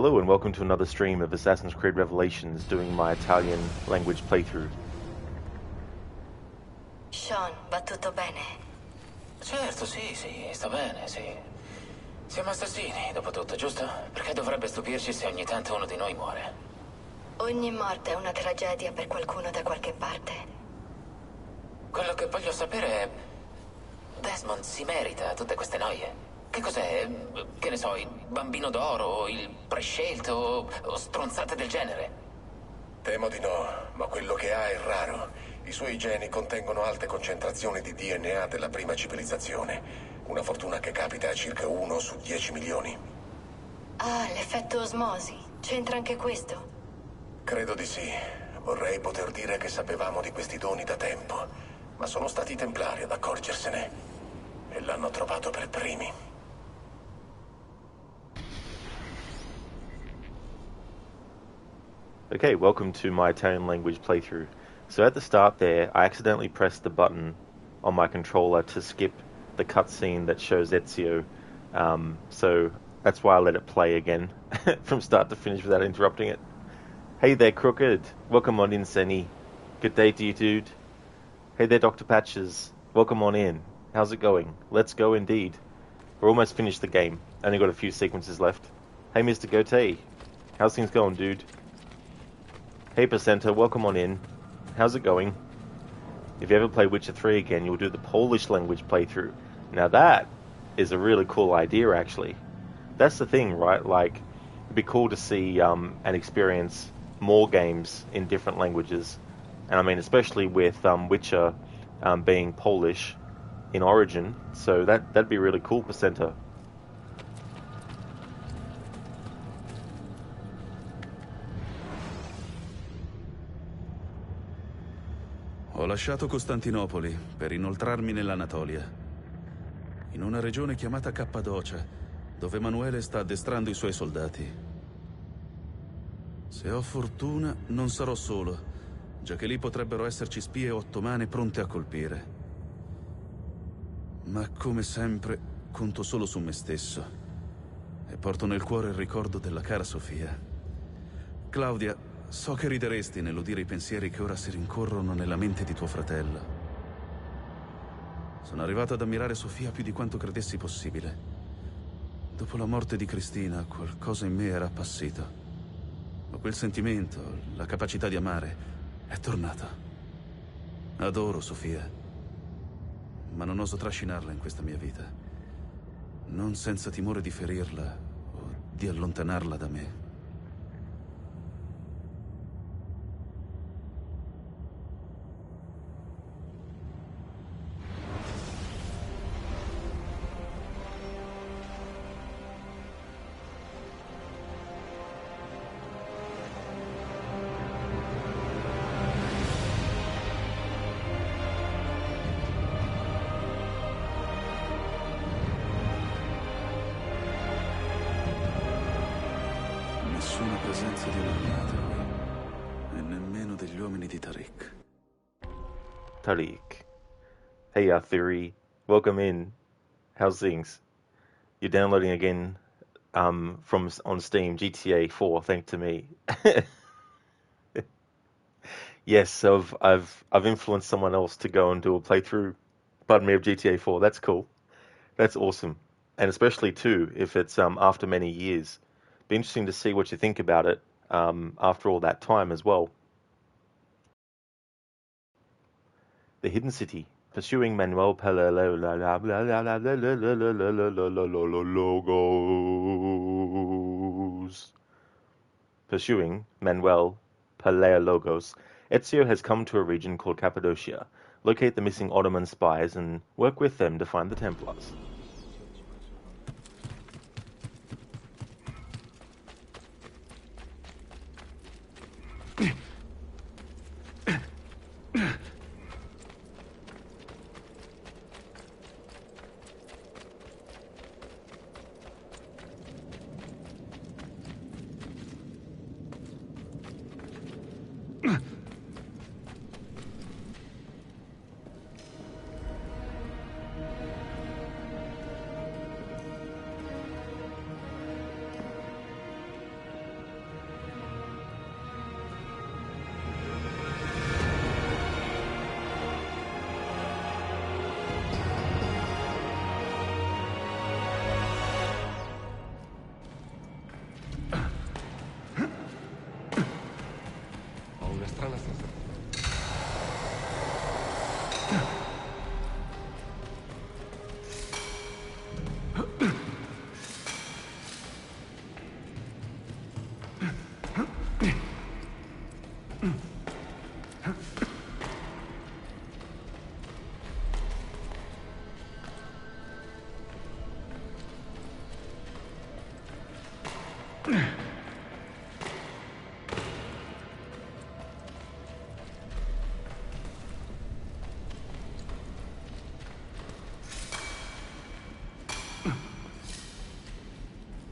Hello and welcome to another stream of Assassin's Creed Revelations, doing my Italian language playthrough. Sean, va tutto bene? Certo, sì, sta bene, sì. Siamo assassini, dopo tutto, giusto? Perché dovrebbe stupirci se ogni tanto uno di noi muore? Ogni morte è una tragedia per qualcuno da qualche parte. Quello che voglio sapere è... Desmond si merita tutte queste noie? Che cos'è? Che ne so, il bambino d'oro, il prescelto o stronzate del genere? Temo di no, ma quello che ha è raro. I suoi geni contengono alte concentrazioni di DNA della prima civilizzazione. Una fortuna che capita a circa 1 su 10 milioni. Ah, l'effetto osmosi. C'entra anche questo? Credo di sì. Vorrei poter dire che sapevamo di questi doni da tempo, ma sono stati i Templari ad accorgersene. E l'hanno trovato per primi. Okay, welcome to my Italian language playthrough. So at the start there, I accidentally pressed the button on my controller to skip the cutscene that shows Ezio. So that's why I let it play again from start to finish without interrupting it. Hey there, Crooked. Welcome on in, Senny. Good day to you, dude. Hey there, Dr. Patches. Welcome on in. How's it going? Let's go indeed. We're almost finished the game. Only got a few sequences left. Hey, Mr. Goatee. How's things going, dude? Hey, Placenta, welcome on in. How's it going? If you ever play Witcher 3 again, you'll do the Polish language playthrough. Now that is a really cool idea, actually. That's the thing, right? Like, it'd be cool to see and experience more games in different languages. And I mean, especially with Witcher being Polish in origin. So that'd be really cool, Placenta. Ho lasciato Costantinopoli per inoltrarmi nell'Anatolia, in una regione chiamata Cappadocia, dove Emanuele sta addestrando i suoi soldati. Se ho fortuna, non sarò solo, già che lì potrebbero esserci spie ottomane pronte a colpire. Ma come sempre, conto solo su me stesso e porto nel cuore il ricordo della cara Sofia. Claudia, so che rideresti nell'udire i pensieri che ora si rincorrono nella mente di tuo fratello. Sono arrivato ad ammirare Sofia più di quanto credessi possibile. Dopo la morte di Cristina, qualcosa in me era appassito. Ma quel sentimento, la capacità di amare, è tornata. Adoro Sofia, ma non oso trascinarla in questa mia vita. Non senza timore di ferirla o di allontanarla da me. Nessuna presenza di un'armata qui, e nemmeno degli uomini di Tariq. Tariq. Hey, Theory. Welcome in. How's things? You're downloading again from on Steam, GTA 4, thanks to me. Yes, so I've influenced someone else to go and do a playthrough, pardon me, of GTA 4. That's cool. That's awesome. And especially too, if it's after many years. Be interesting to see what you think about it after all that time as well. The Hidden City. Pursuing Manuel Paleologos. Pursuing Manuel Paleologos. Ezio has come to a region called Cappadocia. Locate the missing Ottoman spies and work with them to find the Templars.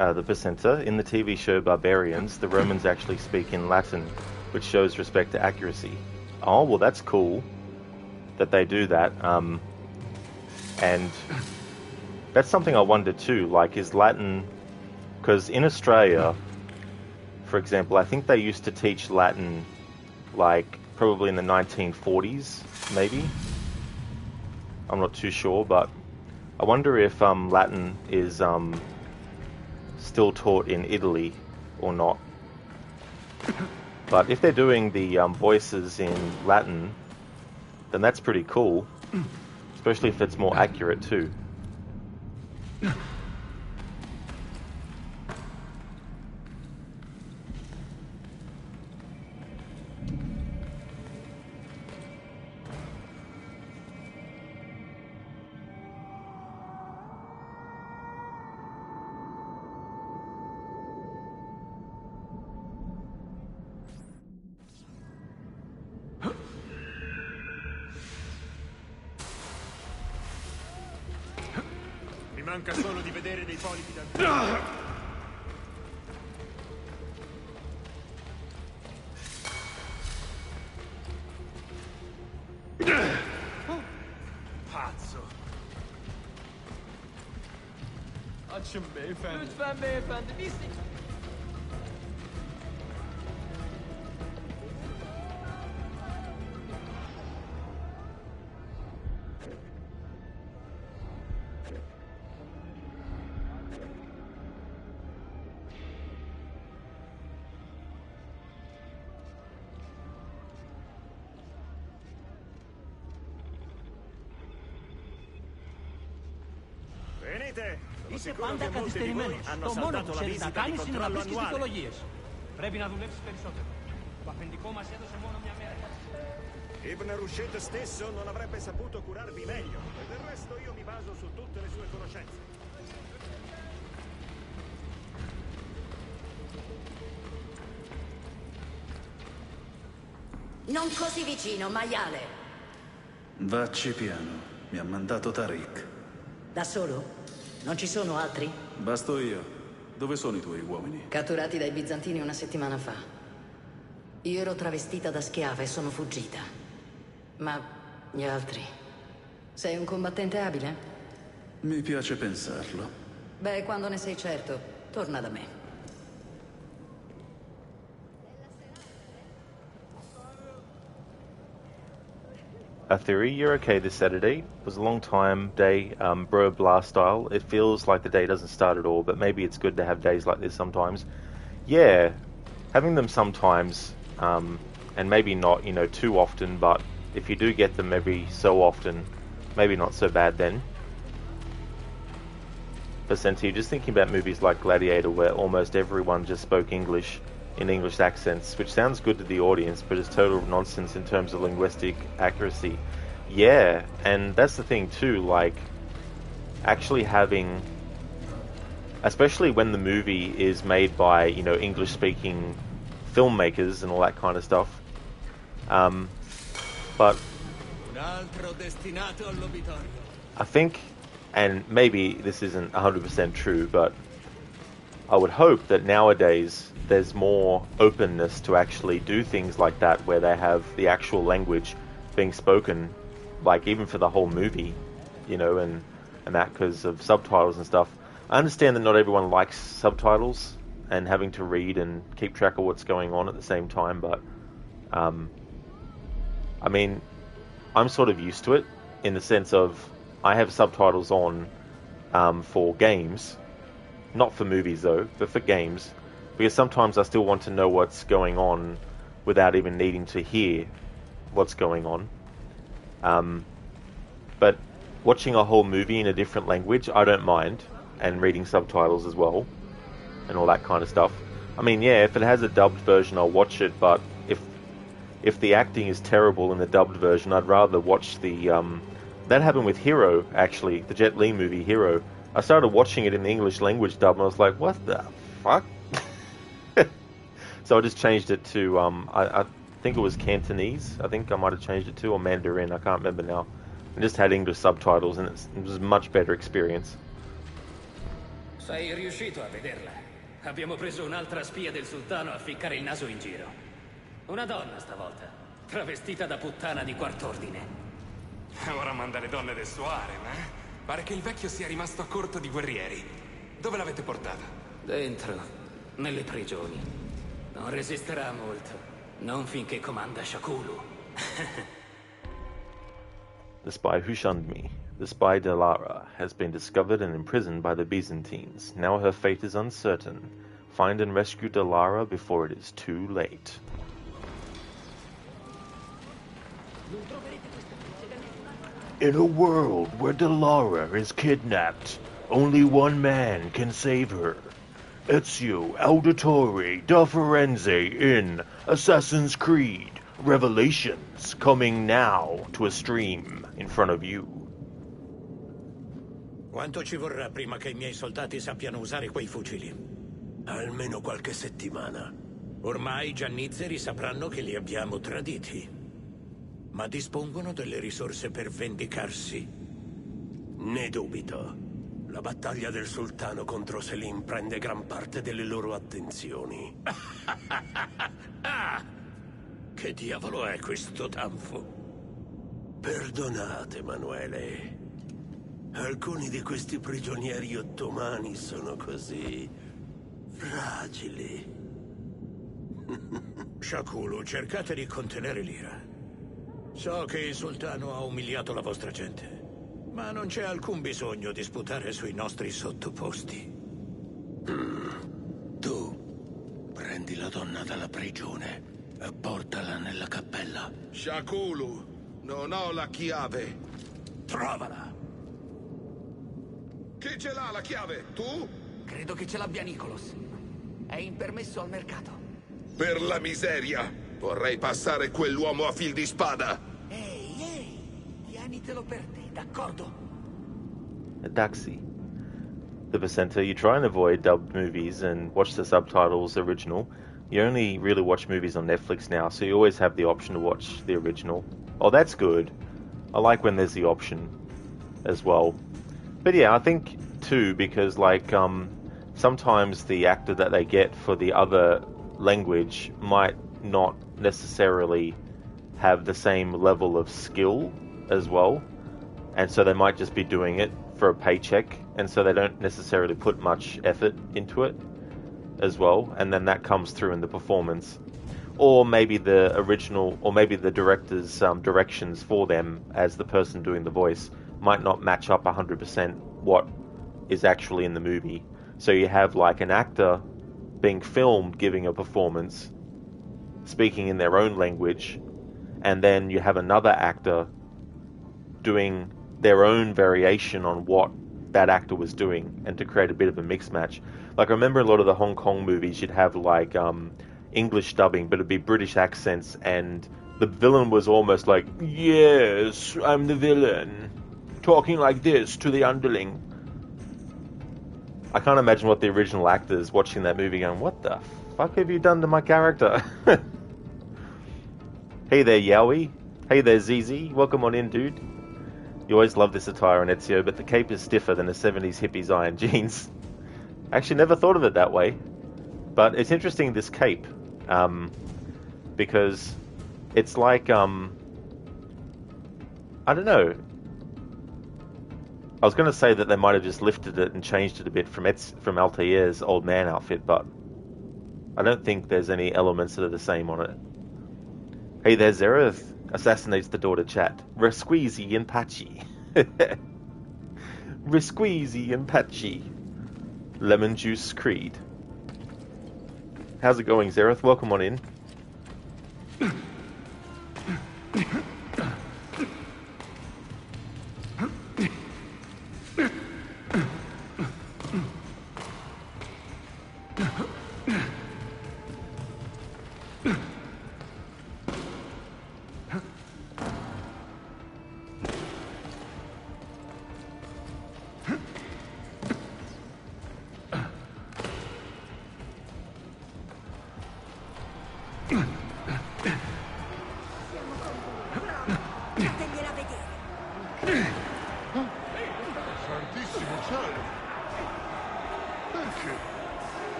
the placenta. In the TV show Barbarians, the Romans actually speak in Latin, which shows respect to accuracy. Oh, well, that's cool that they do that. And that's something I wonder too, like, is Latin... Because in Australia, for example, I think they used to teach Latin, like, probably in the 1940s, maybe? I'm not too sure, but I wonder if Latin is still taught in Italy or not. But if they're doing the voices in Latin, then that's pretty cool, especially if it's more accurate too. Manca solo di vedere dei polipi da... Pazzo! Açın beyefendi. Lütfen beyefendi, biz... Είσαι πάντα καθυστερημένος. Το μόνο που ξέρεις να κάνεις είναι να πεις τις δικολογίες. Πρέπει να δουλέψεις περισσότερο. Το αφεντικό μας έδωσε μόνο μια μέρα. Ibn Rushd stesso non avrebbe saputo curarvi meglio. E del resto io mi baso su tutte le sue conoscenze. Non così vicino, maiale. Vacci piano. Mi ha mandato Tariq. Da solo? Non ci sono altri? Basto io. Dove sono i tuoi uomini? Catturati dai bizantini una settimana fa. Io ero travestita da schiava e sono fuggita. Ma gli altri... Sei un combattente abile? Mi piace pensarlo. Beh, quando ne sei certo, torna da me. A theory, you're okay this Saturday. It was a long time day, bro blast style. It feels like the day doesn't start at all, but maybe it's good to have days like this sometimes. Yeah, having them sometimes, and maybe not, you know, too often, but if you do get them every so often, maybe not so bad then. Vicente, just thinking about movies like Gladiator, where almost everyone just spoke English in English accents, which sounds good to the audience, but is total nonsense in terms of linguistic accuracy. Yeah, and that's the thing too, like, actually having, especially when the movie is made by, you know, English-speaking filmmakers and all that kind of stuff. But I think, and maybe this isn't 100% true, but I would hope that nowadays there's more openness to actually do things like that, where they have the actual language being spoken, like even for the whole movie, you know, and that because of subtitles and stuff. I understand that not everyone likes subtitles and having to read and keep track of what's going on at the same time, but I mean, I'm sort of used to it in the sense of I have subtitles on for games, not for movies though, but for games, because sometimes I still want to know what's going on without even needing to hear what's going on. But watching a whole movie in a different language, I don't mind, and reading subtitles as well, and all that kind of stuff. I mean, yeah, if it has a dubbed version, I'll watch it, but if the acting is terrible in the dubbed version, I'd rather watch the... that happened with Hero, actually, the Jet Li movie, Hero. I started watching it in the English language dub, and I was like, what the fuck? So I just changed it to, I think it was Cantonese, I think I might have changed it to, or Mandarin, I can't remember now. I just had English subtitles, and it was a much better experience. Sei riuscito a vederla? Abbiamo preso un'altra spia del sultano a ficcare il naso in giro. Una donna stavolta, travestita da puttana di quart'ordine. Ora manda le donne del suo harem, eh? Pare che il vecchio sia rimasto a corto di guerrieri. Dove l'avete portata? Dentro, nelle prigioni. Non resisterà molto. Non finché comanda Shakulu. The spy who shunned me. The spy Delara has been discovered and imprisoned by the Byzantines. Now her fate is uncertain. Find and rescue Delara before it is too late. In a world where Delara is kidnapped, only one man can save her. Ezio Auditore da Firenze in Assassin's Creed Revelations, coming now to a stream in front of you. Quanto ci vorrà prima che i miei soldati sappiano usare quei fucili? Almeno qualche settimana. Ormai i giannizzeri sapranno che li abbiamo traditi. Ma dispongono delle risorse per vendicarsi? Ne dubito. La battaglia del sultano contro Selim prende gran parte delle loro attenzioni. Ah! Che diavolo è questo tanfo? Perdonate, Emanuele. Alcuni di questi prigionieri ottomani sono così fragili. Shakulu, cercate di contenere l'ira. So che il sultano ha umiliato la vostra gente, ma non c'è alcun bisogno di sputare sui nostri sottoposti. Tu prendi la donna dalla prigione e portala nella cappella. Shakulu, non ho la chiave. Trovala! Chi ce l'ha la chiave? Tu? Credo che ce l'abbia Nicholas. È impermesso al mercato. Per la miseria! Vorrei passare quell'uomo a fil di spada! Ehi, tienitelo per te, d'accordo? Daxi. The Percenter, you try and avoid dubbed movies and watch the subtitles original. You only really watch movies on Netflix now, so you always have the option to watch the original. Oh, that's good. I like when there's the option as well. But yeah, I think too, because like sometimes the actor that they get for the other language might not necessarily have the same level of skill as well, and so they might just be doing it for a paycheck, and so they don't necessarily put much effort into it as well, and then that comes through in the performance. Or maybe the original, or maybe the director's directions for them as the person doing the voice might not match up 100% what is actually in the movie. So you have like an actor being filmed giving a performance, speaking in their own language, and then you have another actor doing their own variation on what that actor was doing, and to create a bit of a mix match. Like I remember a lot of the Hong Kong movies, you'd have like English dubbing, but it'd be British accents, and the villain was almost like, yes, I'm the villain, talking like this to the underling. I can't imagine what the original actors watching that movie going, what the fuck have you done to my character? Hey there, Yowie. Hey there, ZZ. Welcome on in, dude. You always love this attire on Ezio, but the cape is stiffer than a 70s hippie's iron jeans. I actually never thought of it that way. But it's interesting, this cape, because it's like, I don't know. I was going to say that they might have just lifted it and changed it a bit from Altair's old man outfit, but I don't think there's any elements that are the same on it. Hey there, Zereth. Assassinates the daughter chat. Resqueezy and Patchy. Resqueezy and Patchy. Lemon Juice Creed. How's it going, Zereth? Welcome on in.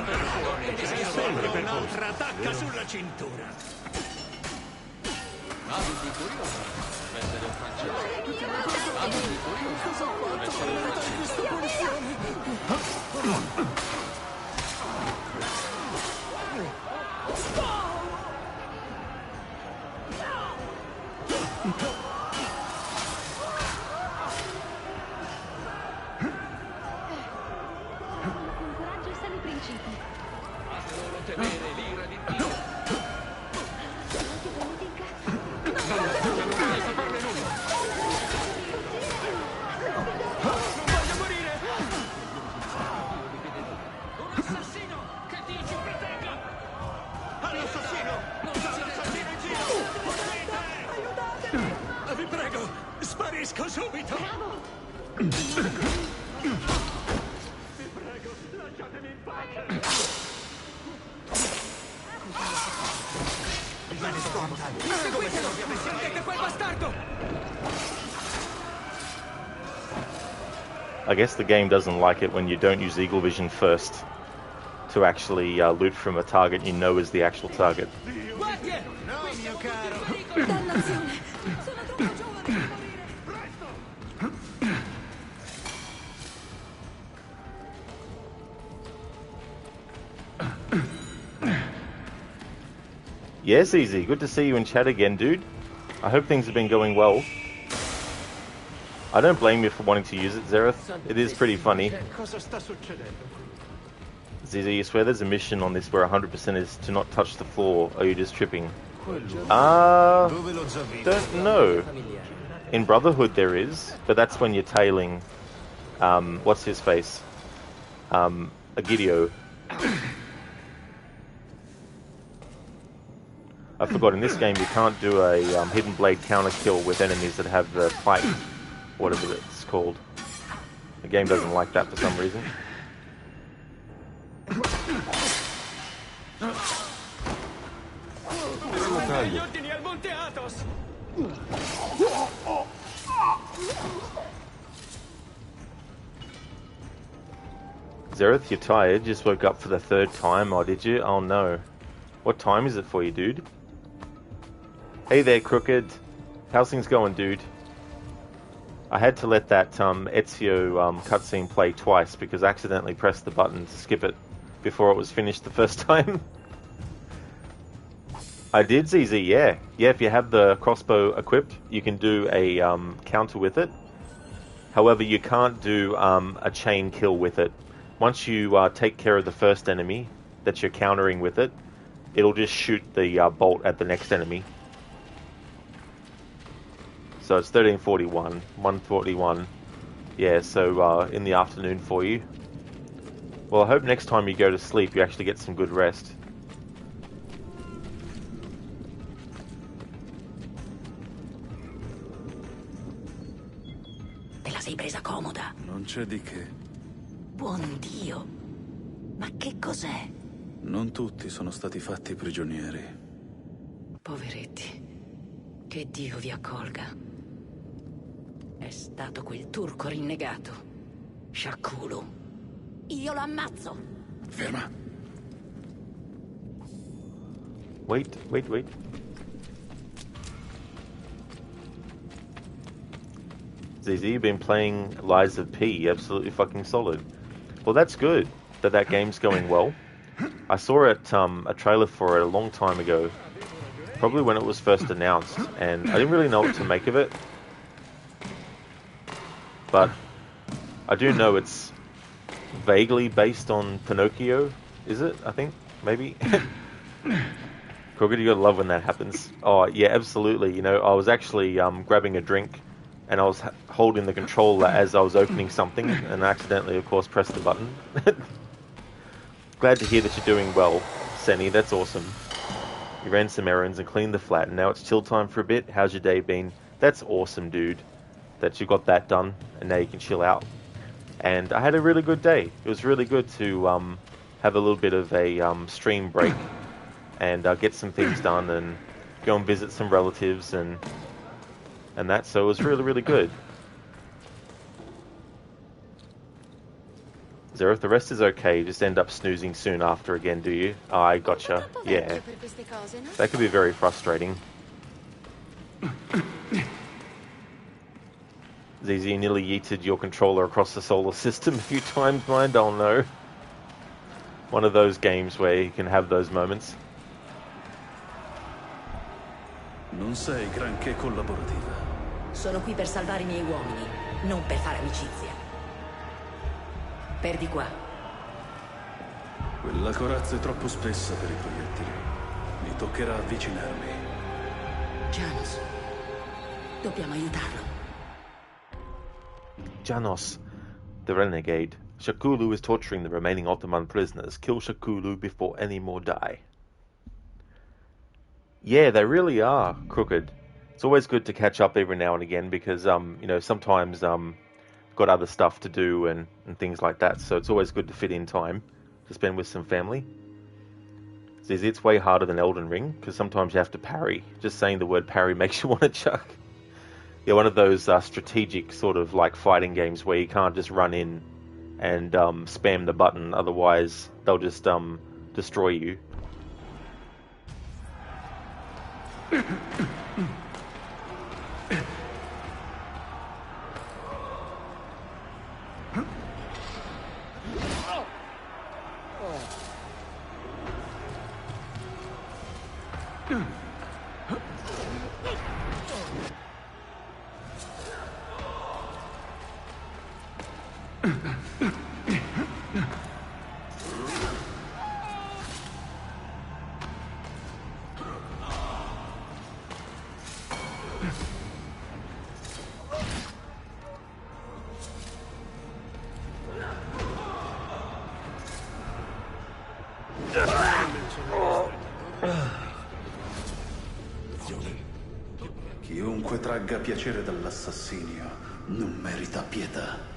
Sempre per un'altra attacca sulla cintura. Coraggio e sani principi. Devono temere l'ira di Dio. Non ti prendete in cazzo. Non voglio saperne nulla. Non voglio morire. Un assassino! Che dici, fratello? All'assassino! C'è un assassino in giro! Aiutatemi! Vi prego, sparisco subito! Vi prego, lasciatemi in pace! Seguitelo! Prendete quel bastardo! I guess the game doesn't like it when you don't use Eagle Vision first to actually loot from a target you know is the actual target. Guardie! No, mio caro! Dannazione! Sono troppo giovane per morire! Yes, Easy. Good to see you in chat again, dude. I hope things have been going well. I don't blame you for wanting to use it, Zereth. It is pretty funny. Cosa sta succedendo? Zizi, you swear there's a mission on this where 100% is to not touch the floor, or are you just tripping? Don't know. In Brotherhood there is, but that's when you're tailing, what's his face? Egidio. I forgot, in this game you can't do a hidden blade counter kill with enemies that have the fight, whatever it's called. The game doesn't like that for some reason. Gli ordini al Monte Athos! Zereth, you're tired? Just woke up for the third time, oh did you? Oh no. What time is it for you, dude? Hey there, Crooked. How's things going, dude? I had to let that Ezio cutscene play twice because I accidentally pressed the button to skip it before it was finished the first time. I did, ZZ, yeah. Yeah, if you have the crossbow equipped, you can do a counter with it. However, you can't do a chain kill with it. Once you take care of the first enemy that you're countering with it, it'll just shoot the bolt at the next enemy. So it's 13:41, 1:41. Yeah, so in the afternoon for you. Well, I hope next time you go to sleep you actually get some good rest. Te la sei presa comoda? Non c'è di che. Buon Dio! Ma che cos'è? Non tutti sono stati fatti prigionieri. Poveretti. Che Dio vi accolga. È stato quel turco rinnegato. Sciacculu. Io lo ammazzo! Ferma. Wait. ZZ, you've been playing Lies of P, absolutely fucking solid. Well, that's good that game's going well. I saw it, a trailer for it a long time ago, probably when it was first announced, and I didn't really know what to make of it. But I do know it's vaguely based on Pinocchio, is it? I think, maybe? Crooked, you gotta love when that happens. Oh, yeah, absolutely. You know, I was actually grabbing a drink, and I was holding the controller as I was opening something, and accidentally, of course, pressed the button. Glad to hear that you're doing well, Senny. That's awesome. You ran some errands and cleaned the flat, and now it's chill time for a bit. How's your day been? That's awesome, dude. That you got that done, and now you can chill out. And I had a really good day. It was really good to have a little bit of a stream break and get some things done and go and visit some relatives and that. So it was really, really good. Zereth, the rest is okay. You just end up snoozing soon after again, do you? Oh, I gotcha. Yeah. That could be very frustrating. ZZ nearly yeeted your controller across the solar system a few times, mind? Oh no. One of those games where you can have those moments. Non sei granché collaborativa. Sono qui per salvare i miei uomini, non per fare amicizia. Perdi qua. Quella corazza è troppo spessa per i proiettili. Mi toccherà avvicinarmi. Janos, dobbiamo aiutarlo. Janos, the renegade. Shakulu is torturing the remaining Ottoman prisoners. Kill Shakulu before any more die. Yeah, they really are crooked. It's always good to catch up every now and again because, you know, sometimes got other stuff to do and things like that. So it's always good to fit in time to spend with some family. It's way harder than Elden Ring because sometimes you have to parry. Just saying the word parry makes you want to chuck. Yeah, one of those strategic sort of like fighting games where you can't just run in and spam the button, otherwise they'll just destroy you. Chiunque tragga piacere dall'assassinio non merita pietà.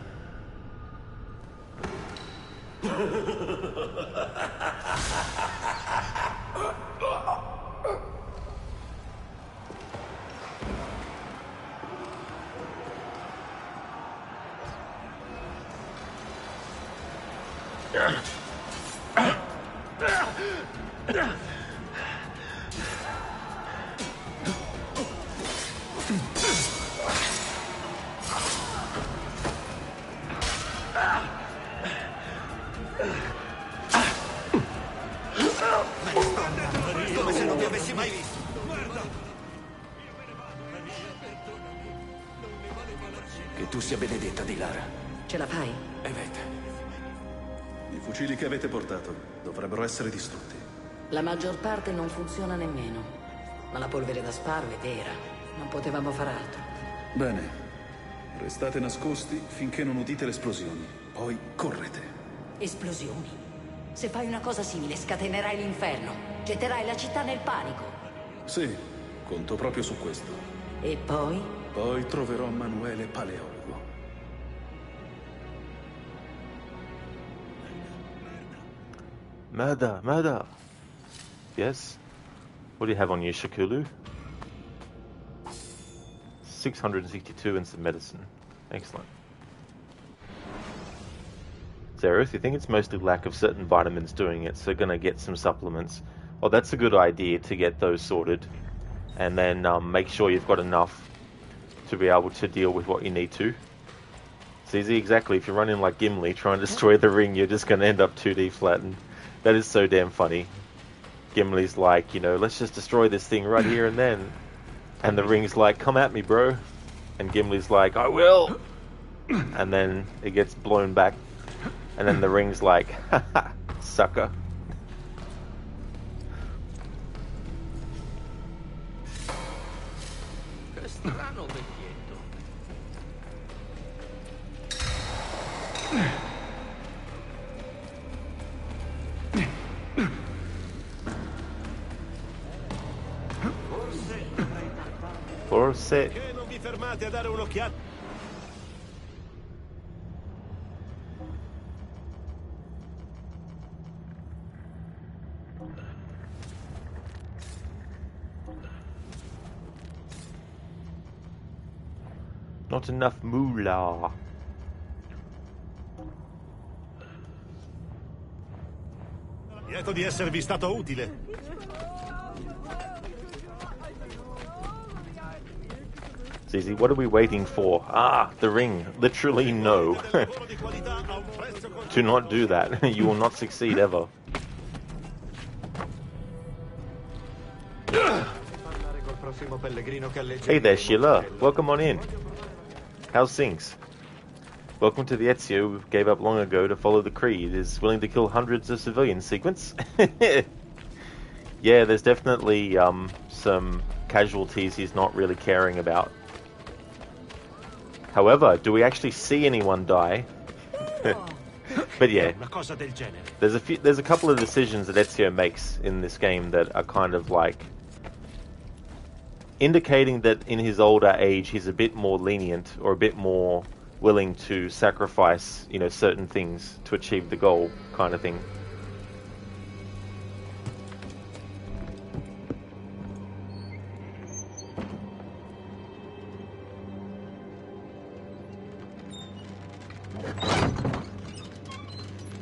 Come se non mi avessi mai visto. Che tu sia benedetta, Dilara. Ce la fai? Evet. I fucili che avete portato dovrebbero essere distrutti. La maggior parte non funziona nemmeno. Ma la polvere da sparo è vera. Non potevamo far altro. Bene. Restate nascosti finché non udite le esplosioni. Poi correte. Esplosioni? Se fai una cosa simile scatenerai l'inferno. Getterai la città nel panico. Sì, conto proprio su questo. E poi? Poi troverò Manuele Paleologo. Murder, murder. Yes. What do you have on you, Shakulu? 662 and some medicine. Excellent. Zereth, you think it's mostly lack of certain vitamins doing it, so gonna get some supplements. Oh, that's a good idea to get those sorted. And then make sure you've got enough to be able to deal with what you need to. It's easy, exactly. If you're running like Gimli trying to destroy the ring, you're just gonna end up 2D flattened. That is so damn funny. Gimli's like, you know, let's just destroy this thing right here and then. And the ring's like, come at me, bro. And Gimli's like, I will. And then it gets blown back. And then the ring's like, haha, sucker. Che strano vecchietto. Forse. Perché non vi fermate a dare un'occhiata? Not enough moolah. di esservi stato utile. Zizi, what are we waiting for? Ah, the ring. Literally no. Do not do that. You will not succeed ever. Hey there, Sheila. Welcome on in. How's things? Welcome to the Ezio we gave up long ago to follow the creed. Is willing to kill hundreds of civilians sequence? Yeah, there's definitely some casualties he's not really caring about. However, do we actually see anyone die? But yeah, there's a couple of decisions that Ezio makes in this game that are kind of like indicating that in his older age he's a bit more lenient or a bit more willing to sacrifice, you know, certain things to achieve the goal, kind of thing.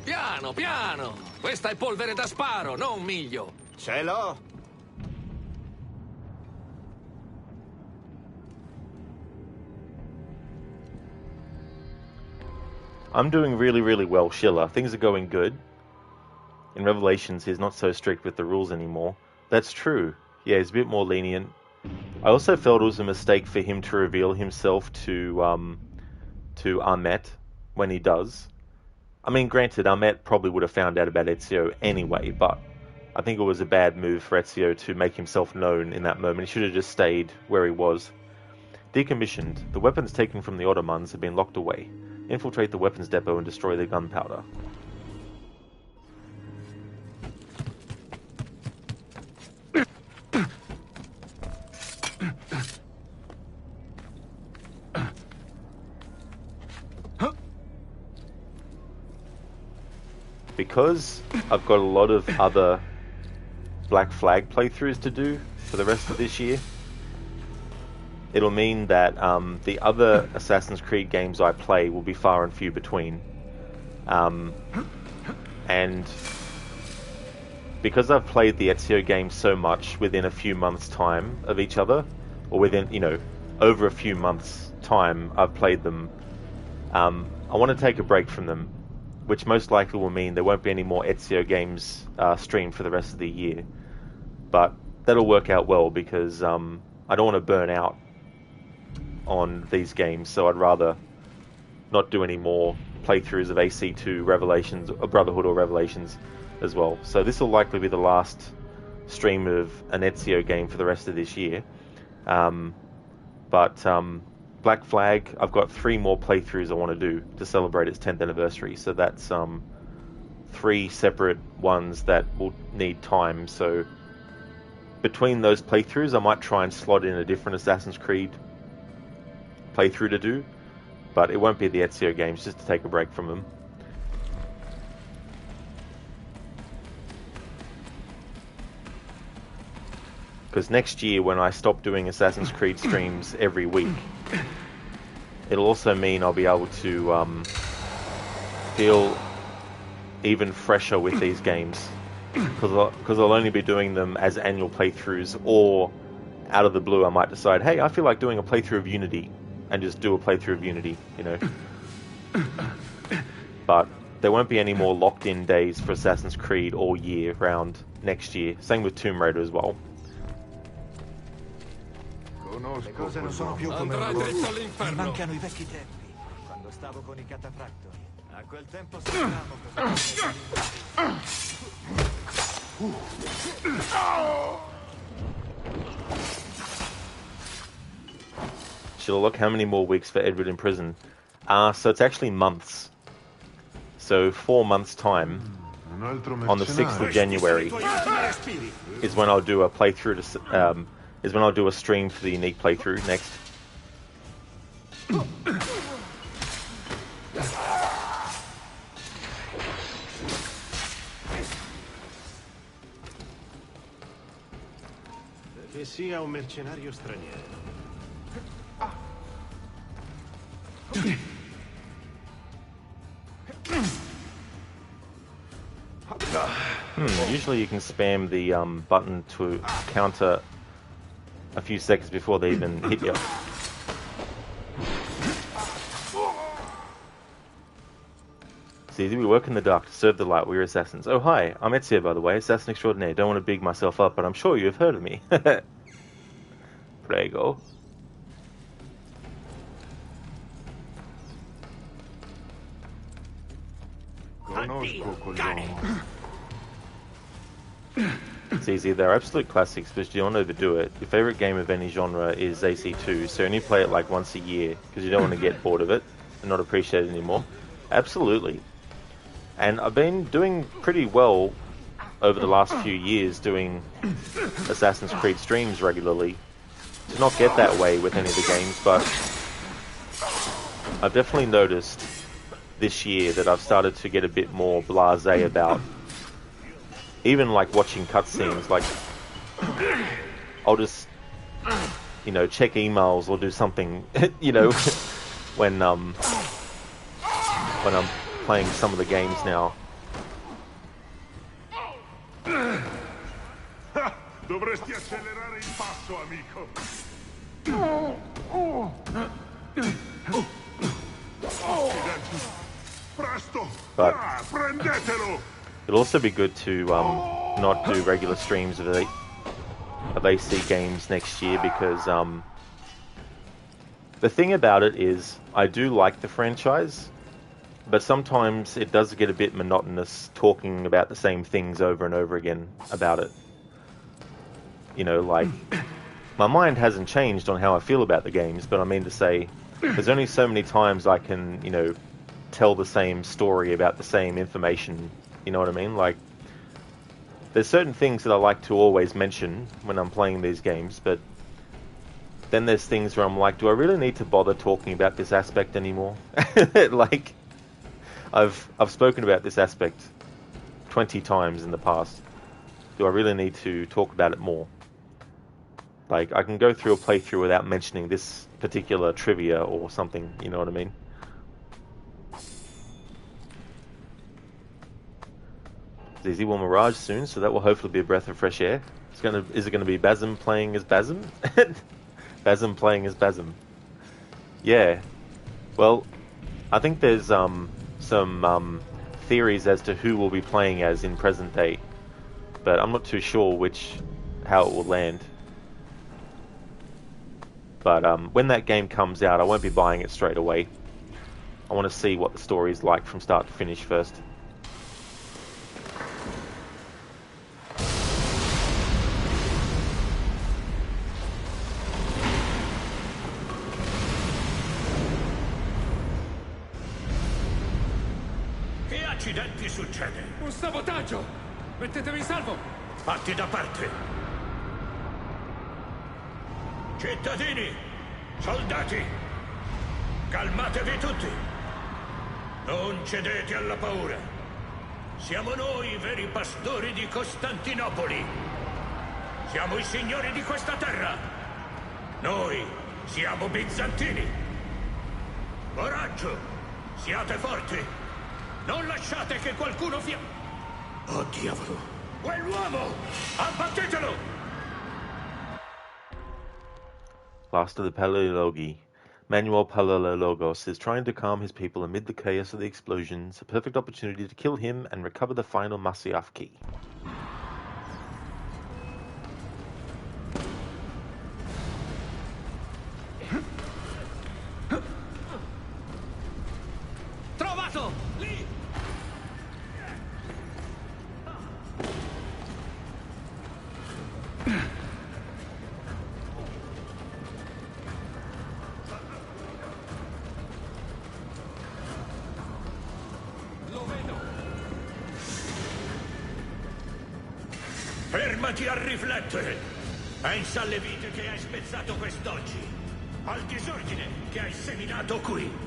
Piano, piano! Questa è polvere da sparo, non miglio! Ce l'ho! I'm doing really, really well, Sheila. Things are going good. In Revelations, he's not so strict with the rules anymore. That's true. Yeah, he's a bit more lenient. I also felt it was a mistake for him to reveal himself to Ahmet when he does. I mean, granted, Ahmet probably would have found out about Ezio anyway, but I think it was a bad move for Ezio to make himself known in that moment. He should have just stayed where he was. Decommissioned. The weapons taken from the Ottomans have been locked away. Infiltrate the weapons depot and destroy the gunpowder. Because I've got a lot of other Black Flag playthroughs to do for the rest of this year, it'll mean that the other Assassin's Creed games I play will be far and few between. And because I've played the Ezio games so much within a few months' time of each other, or within, you know, over a few months' time I've played them, I want to take a break from them, which most likely will mean there won't be any more Ezio games streamed for the rest of the year. But that'll work out well because I don't want to burn out on these games, so I'd rather not do any more playthroughs of AC2 Revelations, or Brotherhood or Revelations as well. So this will likely be the last stream of an Ezio game for the rest of this year. But Black Flag, I've got 3 more playthroughs I want to do to celebrate its 10th anniversary, so that's 3 separate ones that will need time. So between those playthroughs I might try and slot in a different Assassin's Creed playthrough to do, but it won't be the Ezio games, just to take a break from them. Because next year, when I stop doing Assassin's Creed streams every week, it'll also mean I'll be able to feel even fresher with these games, because I'll only be doing them as annual playthroughs, or out of the blue I might decide, hey, I feel like doing a playthrough of Unity, and just do a playthrough of Unity, you know. But there won't be any more locked-in days for Assassin's Creed all year round next year. Same with Tomb Raider as well. Le cose non sono più come una volta. Mi mancano i vecchi tempi, quando stavo con i catafractori. A quel tempo sapevamo cosa. She'll look how many more weeks for Edward in prison. So it's actually months. So 4 months' time, on the 6th of January, is when I'll do a playthrough to, is when I'll do a stream for the unique playthrough next. Che sia un mercenario straniero. Usually you can spam the button to counter a few seconds before they even hit you. It's easy, we work in the dark to serve the light, we're assassins. Oh hi, I'm Ezio by the way, assassin extraordinaire. Don't want to big myself up, but I'm sure you've heard of me. Prego. It's easy, they're absolute classics, but you don't overdo it. Your favourite game of any genre is AC2, so only play it like once a year, because you don't want to get bored of it and not appreciate it anymore. Absolutely. And I've been doing pretty well over the last few years doing Assassin's Creed streams regularly. To not get that way with any of the games, but I've definitely noticed this year that I've started to get a bit more blasé about even like watching cutscenes. Like I'll just, you know, check emails or do something, you know, when I'm playing some of the games now. Dovresti accelerare il passo, amico. Presto! But Prendetelo! it'll also be good to not do regular streams of AC games next year, because the thing about it is I do like the franchise, but sometimes it does get a bit monotonous talking about the same things over and over again about it. You know, like, my mind hasn't changed on how I feel about the games, but I mean to say, there's only so many times I can, you know, tell the same story about the same information, you know what I mean? Like, there's certain things that I like to always mention when I'm playing these games, but then there's things where I'm like, do I really need to bother talking about this aspect anymore? Like, I've spoken about this aspect 20 times in the past. Do I really need to talk about it more? Like, I can go through a playthrough without mentioning this particular trivia or something, you know what I mean? Easy, well, Mirage soon, so that will hopefully be a breath of fresh air. Is it gonna be Basm playing as Basm? Basm playing as Basm. Yeah. Well, I think there's some theories as to who will be playing as in present day, but I'm not too sure how it will land. But when that game comes out, I won't be buying it straight away. I want to see what the story is like from start to finish first. Che accidenti succede? Un sabotaggio! Mettetemi in salvo! Fatti da parte! Cittadini! Soldati! Calmatevi tutti! Non cedete alla paura! Siamo noi i veri pastori di Costantinopoli! Siamo i signori di questa terra! Noi siamo bizantini! Coraggio! Siate forti! Non lasciate che qualcuno Oh, diavolo! Quell'uomo! Abbattetelo! Last of the Paleologi. Manuel Palaiologos is trying to calm his people amid the chaos of the explosions, a perfect opportunity to kill him and recover the final Masyaf key. Trovato! Lì! Fermati a riflettere! Pensa alle vite che hai spezzato quest'oggi, al disordine che hai seminato qui.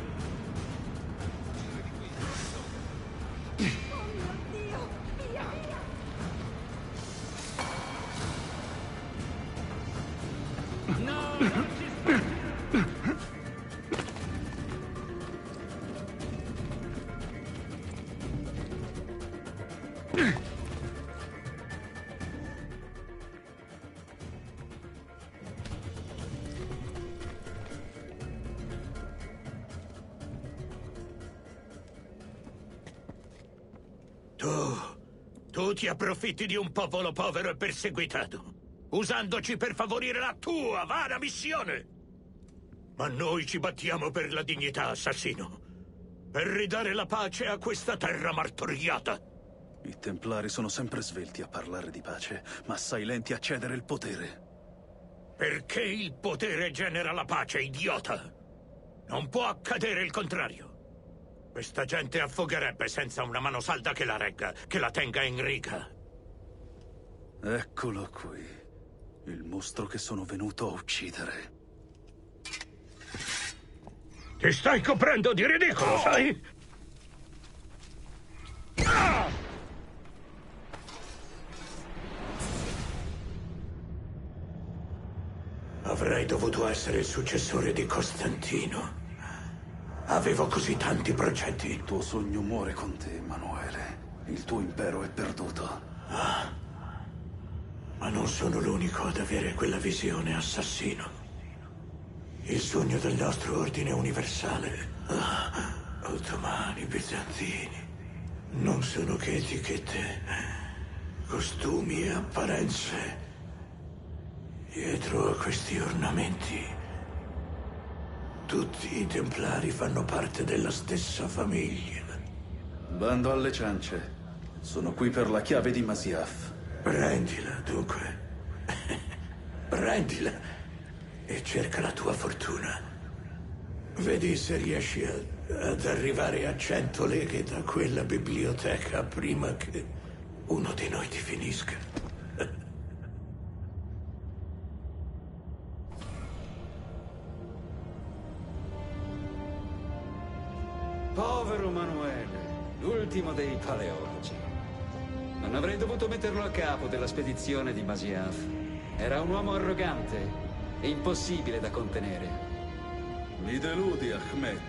Tu ti approfitti di un popolo povero e perseguitato, usandoci per favorire la tua vana missione. Ma noi ci battiamo per la dignità, assassino. Per ridare la pace a questa terra martoriata. I Templari sono sempre svelti a parlare di pace, ma assai lenti a cedere il potere. Perché il potere genera la pace, idiota? Non può accadere il contrario. Questa gente affogherebbe senza una mano salda che la regga, che la tenga in riga. Eccolo qui. Il mostro che sono venuto a uccidere. Ti stai coprendo di ridicolo, sai? Avrei dovuto essere il successore di Costantino. Avevo così tanti progetti. Il tuo sogno muore con te, Emanuele. Il tuo impero è perduto. Ma non sono l'unico ad avere quella visione, assassino. Il sogno del nostro ordine universale. Ottomani, bizantini. Non sono che etichette, costumi e apparenze. Dietro a questi ornamenti, tutti i Templari fanno parte della stessa famiglia. Bando alle ciance. Sono qui per la chiave di Masyaf. Prendila, dunque. Prendila e cerca la tua fortuna. Vedi se riesci ad arrivare a 100 leghe da quella biblioteca prima che uno di noi ti finisca. Povero Manuele, l'ultimo dei paleologi. Non avrei dovuto metterlo a capo della spedizione di Masyaf. Era un uomo arrogante e impossibile da contenere. Mi deludi, Ahmed.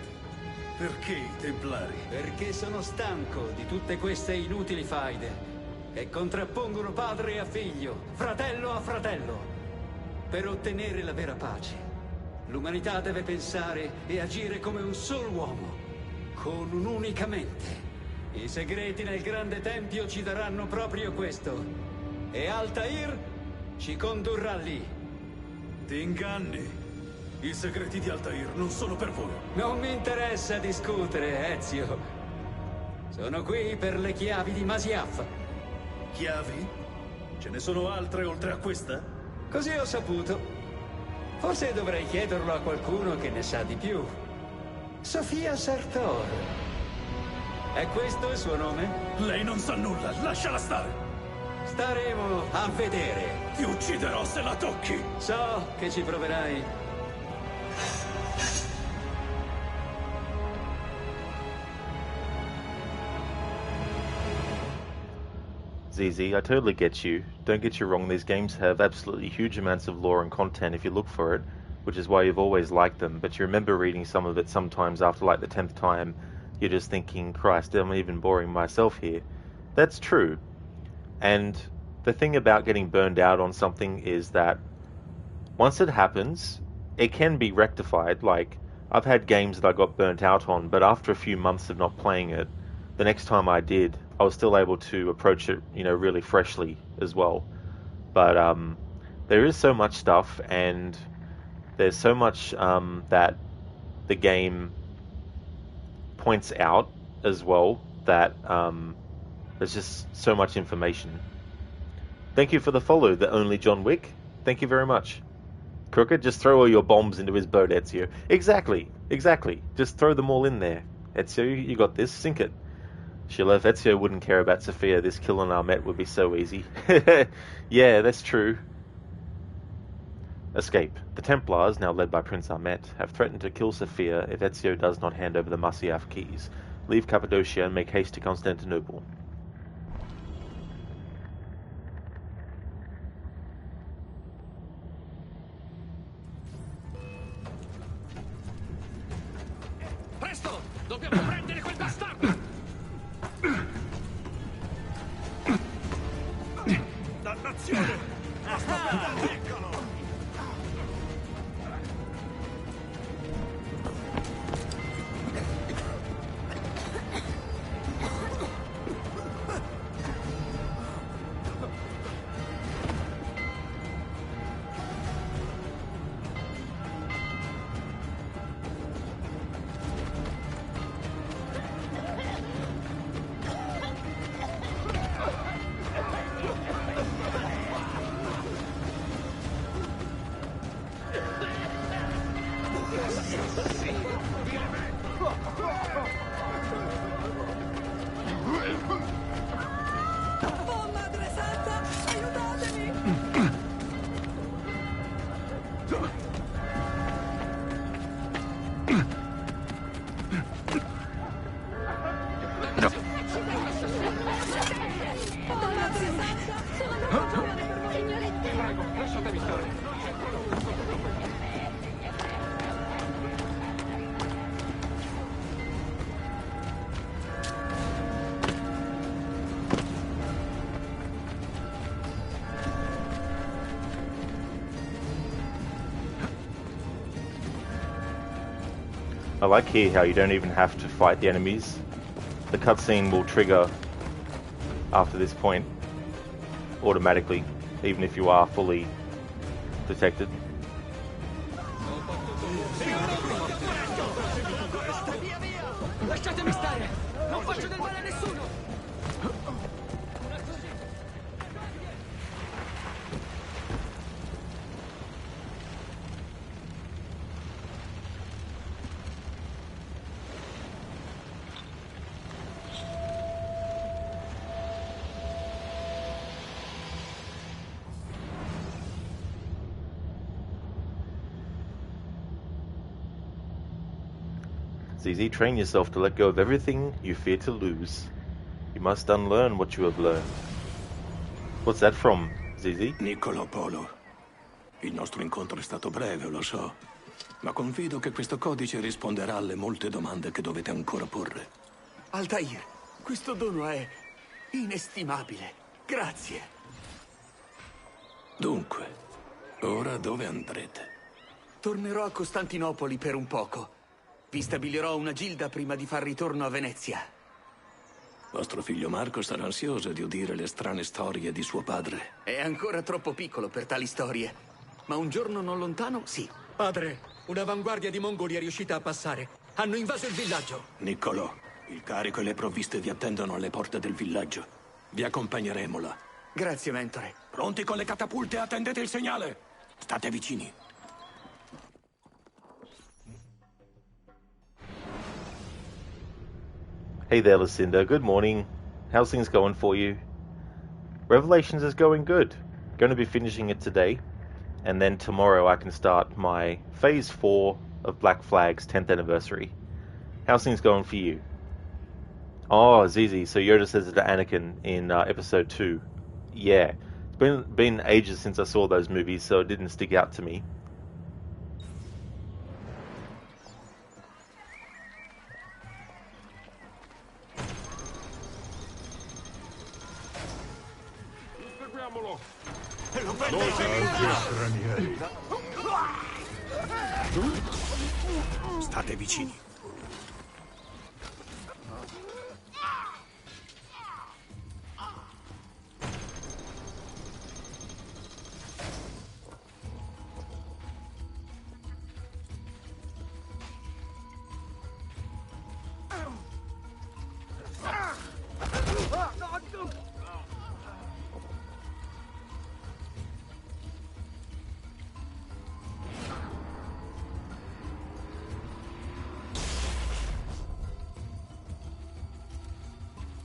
Perché i Templari? Perché sono stanco di tutte queste inutili faide che contrappongono padre a figlio, fratello a fratello. Per ottenere la vera pace, l'umanità deve pensare e agire come un solo uomo. Con un'unica mente. I segreti nel grande tempio ci daranno proprio questo. E Altair ci condurrà lì. Ti inganni. I segreti di Altair non sono per voi. Non mi interessa discutere, Ezio. Sono qui per le chiavi di Masyaf. Chiavi? Ce ne sono altre oltre a questa? Così ho saputo. Forse dovrei chiederlo a qualcuno che ne sa di più. Sofia Sartor. È questo il suo nome? Lei non sa nulla, lasciala stare! Staremo a vedere. Ti ucciderò se la tocchi! So che ci proverai. ZZ, I totally get you. Don't get you wrong, these games have absolutely huge amounts of lore and content if you look for it, which is why you've always liked them, but you remember reading some of it sometimes after like the 10th time, you're just thinking, Christ, I'm even boring myself here. That's true. And the thing about getting burned out on something is that once it happens, it can be rectified. Like, I've had games that I got burnt out on, but after a few months of not playing it, the next time I did, I was still able to approach it, you know, really freshly as well. But there is so much stuff, and there's so much that the game points out as well, that there's just so much information. Thank you for the follow, the only John Wick. Thank you very much. Crooked, just throw all your bombs into his boat, Ezio. Exactly. Just throw them all in there. Ezio, you got this, sink it. Sheila, if Ezio wouldn't care about Sophia, this kill on Armet would be so easy. Yeah, that's true. Escape. The Templars, now led by Prince Armet, have threatened to kill Sophia if Ezio does not hand over the Masyaf keys. Leave Cappadocia and make haste to Constantinople. Presto! Dobbiamo prendere quel bastardo! Dannazione! Eccolo! I like here how you don't even have to fight the enemies. The cutscene will trigger after this point automatically, even if you are fully detected. Lasciatemi stare! Non faccio del male a nessuno! ZZ, train yourself to let go of everything you fear to lose. You must unlearn what you have learned. What's that from, ZZ? Niccolo Polo. Il nostro incontro è stato breve, lo so. Ma confido che questo codice risponderà alle molte domande che dovete ancora porre. Altair, questo dono è inestimabile. Grazie. Dunque, ora dove andrete? Tornerò a Costantinopoli per un poco. Vi stabilirò una gilda prima di far ritorno a Venezia. Vostro figlio Marco sarà ansioso di udire le strane storie di suo padre. È ancora troppo piccolo per tali storie. Ma un giorno non lontano, sì. Padre, un'avanguardia di mongoli è riuscita a passare. Hanno invaso il villaggio. Niccolò, il carico e le provviste vi attendono alle porte del villaggio. Vi accompagneremo là. Grazie, mentore. Pronti con le catapulte, attendete il segnale. State vicini. Hey there, Lucinda. Good morning. How's things going for you? Revelations is going good. Going to be finishing it today. And then tomorrow I can start my Phase 4 of Black Flag's 10th anniversary. How's things going for you? Oh, ZZ, so Yoda says it to Anakin in Episode 2. Yeah. It's been ages since I saw those movies, so it didn't stick out to me. State vicini.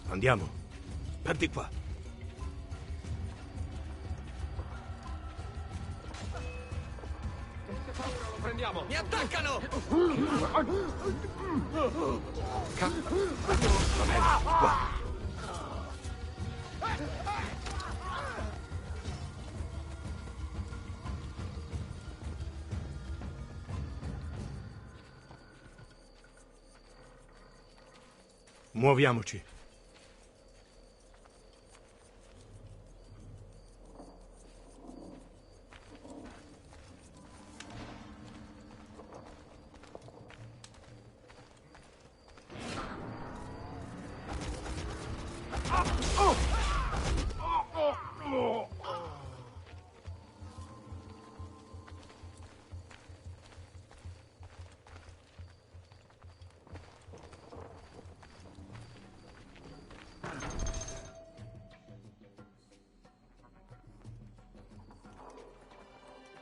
Andiamo. Per di qua. Lo prendiamo! Mi attaccano! Va bene, qua. Muoviamoci.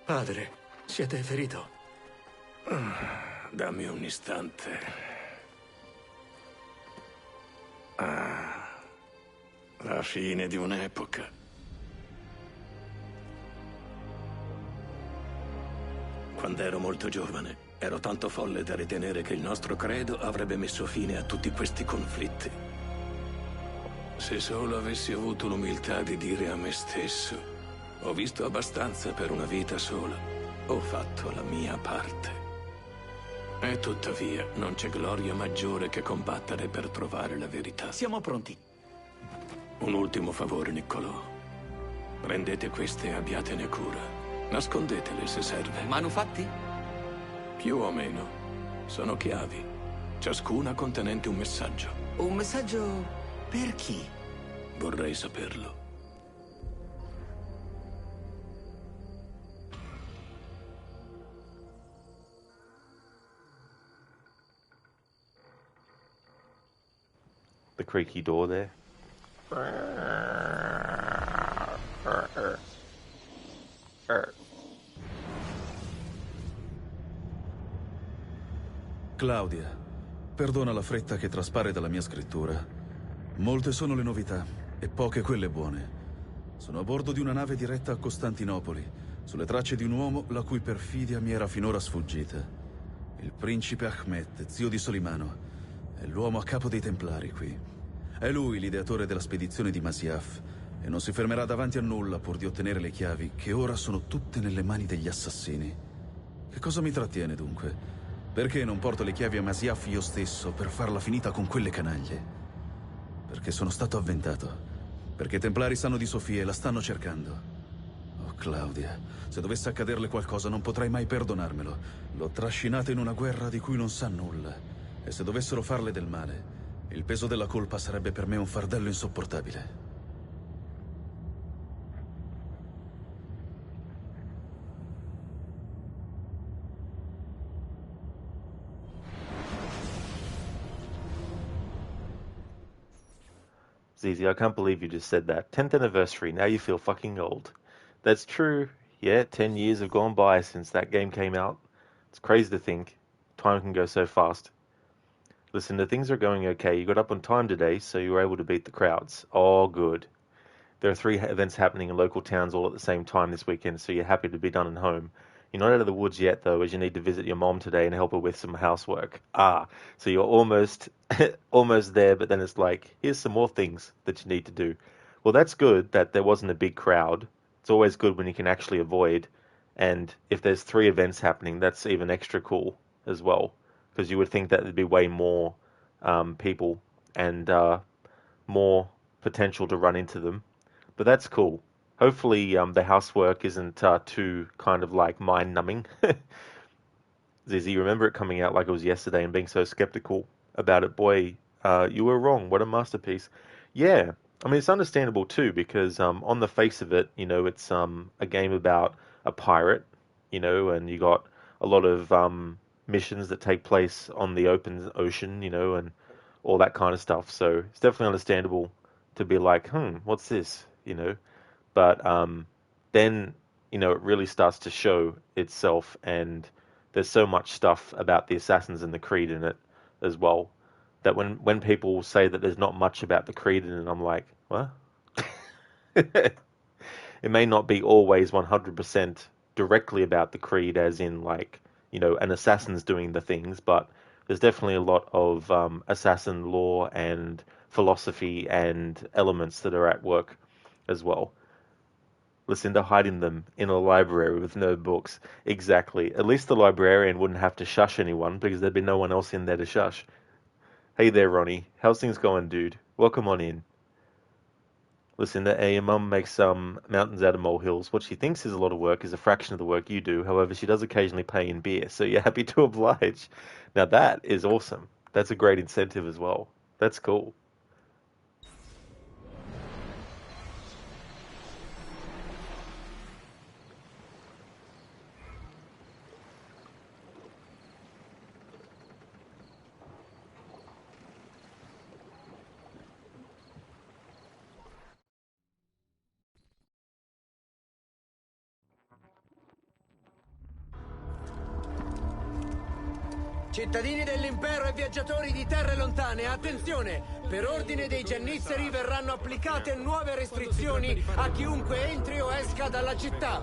Padre, siete ferito? Dammi un istante. La fine di un'epoca. Quando ero molto giovane, ero tanto folle da ritenere che il nostro credo avrebbe messo fine a tutti questi conflitti. Se solo avessi avuto l'umiltà di dire a me stesso: ho visto abbastanza per una vita sola, ho fatto la mia parte. E tuttavia non c'è gloria maggiore che combattere per trovare la verità. Siamo pronti. Un ultimo favore, Niccolò. Prendete queste e abbiatene cura. Nascondetele se serve. Manufatti? Più o meno. Sono chiavi, ciascuna contenente un messaggio. Un messaggio per chi? Vorrei saperlo. The creaky door there. Claudia, perdona la fretta che traspare dalla mia scrittura. Molte sono le novità e poche quelle buone. Sono a bordo di una nave diretta a Costantinopoli, sulle tracce di un uomo la cui perfidia mi era finora sfuggita. Il principe Ahmed, zio di Solimano. È l'uomo a capo dei Templari qui. È lui l'ideatore della spedizione di Masyaf e non si fermerà davanti a nulla pur di ottenere le chiavi che ora sono tutte nelle mani degli assassini. Che cosa mi trattiene dunque? Perché non porto le chiavi a Masyaf io stesso per farla finita con quelle canaglie? Perché sono stato avventato. Perché i Templari sanno di Sofia e la stanno cercando. Oh, Claudia, se dovesse accaderle qualcosa non potrai mai perdonarmelo. L'ho trascinata in una guerra di cui non sa nulla. E se dovessero farle del male, il peso della colpa sarebbe per me un fardello insopportabile. Zizi, I can't believe you just said that. 10th anniversary, now you feel fucking old. That's true. Yeah, 10 years have gone by since that game came out. It's crazy to think. Time can go so fast. Listen, the things are going okay. You got up on time today, so you were able to beat the crowds. Oh, good. There are 3 events happening in local towns all at the same time this weekend, so you're happy to be done at home. You're not out of the woods yet, though, as you need to visit your mom today and help her with some housework. Ah, so you're almost almost there, but then it's like, here's some more things that you need to do. Well, that's good that there wasn't a big crowd. It's always good when you can actually avoid. And if there's 3 events happening, that's even extra cool as well. Because you would think that there'd be way more people and more potential to run into them. But that's cool. Hopefully the housework isn't too kind of like mind-numbing. Zizi, remember it coming out like it was yesterday and being so skeptical about it. Boy, you were wrong. What a masterpiece. Yeah, I mean, it's understandable too, because on the face of it, you know, it's a game about a pirate, you know, and you got a lot of missions that take place on the open ocean, you know, and all that kind of stuff. So it's definitely understandable to be like, what's this, you know? But then, you know, it really starts to show itself, and there's so much stuff about the Assassins and the Creed in it as well, that when people say that there's not much about the Creed in it, I'm like, what? It may not be always 100% directly about the Creed, as in like, you know, an assassin's doing the things, but there's definitely a lot of assassin lore and philosophy and elements that are at work as well. Lucinda hiding them in a library with no books. Exactly. At least the librarian wouldn't have to shush anyone, because there'd be no one else in there to shush. Hey there, Ronnie. How's things going, dude? Welcome on in. Lucinda, your mum makes mountains out of molehills. What she thinks is a lot of work is a fraction of the work you do. However, she does occasionally pay in beer, so you're happy to oblige. Now that is awesome. That's a great incentive as well. That's cool. Cittadini dell'impero e viaggiatori di terre lontane, attenzione! Per ordine dei giannizzeri verranno applicate nuove restrizioni a chiunque entri o esca dalla città.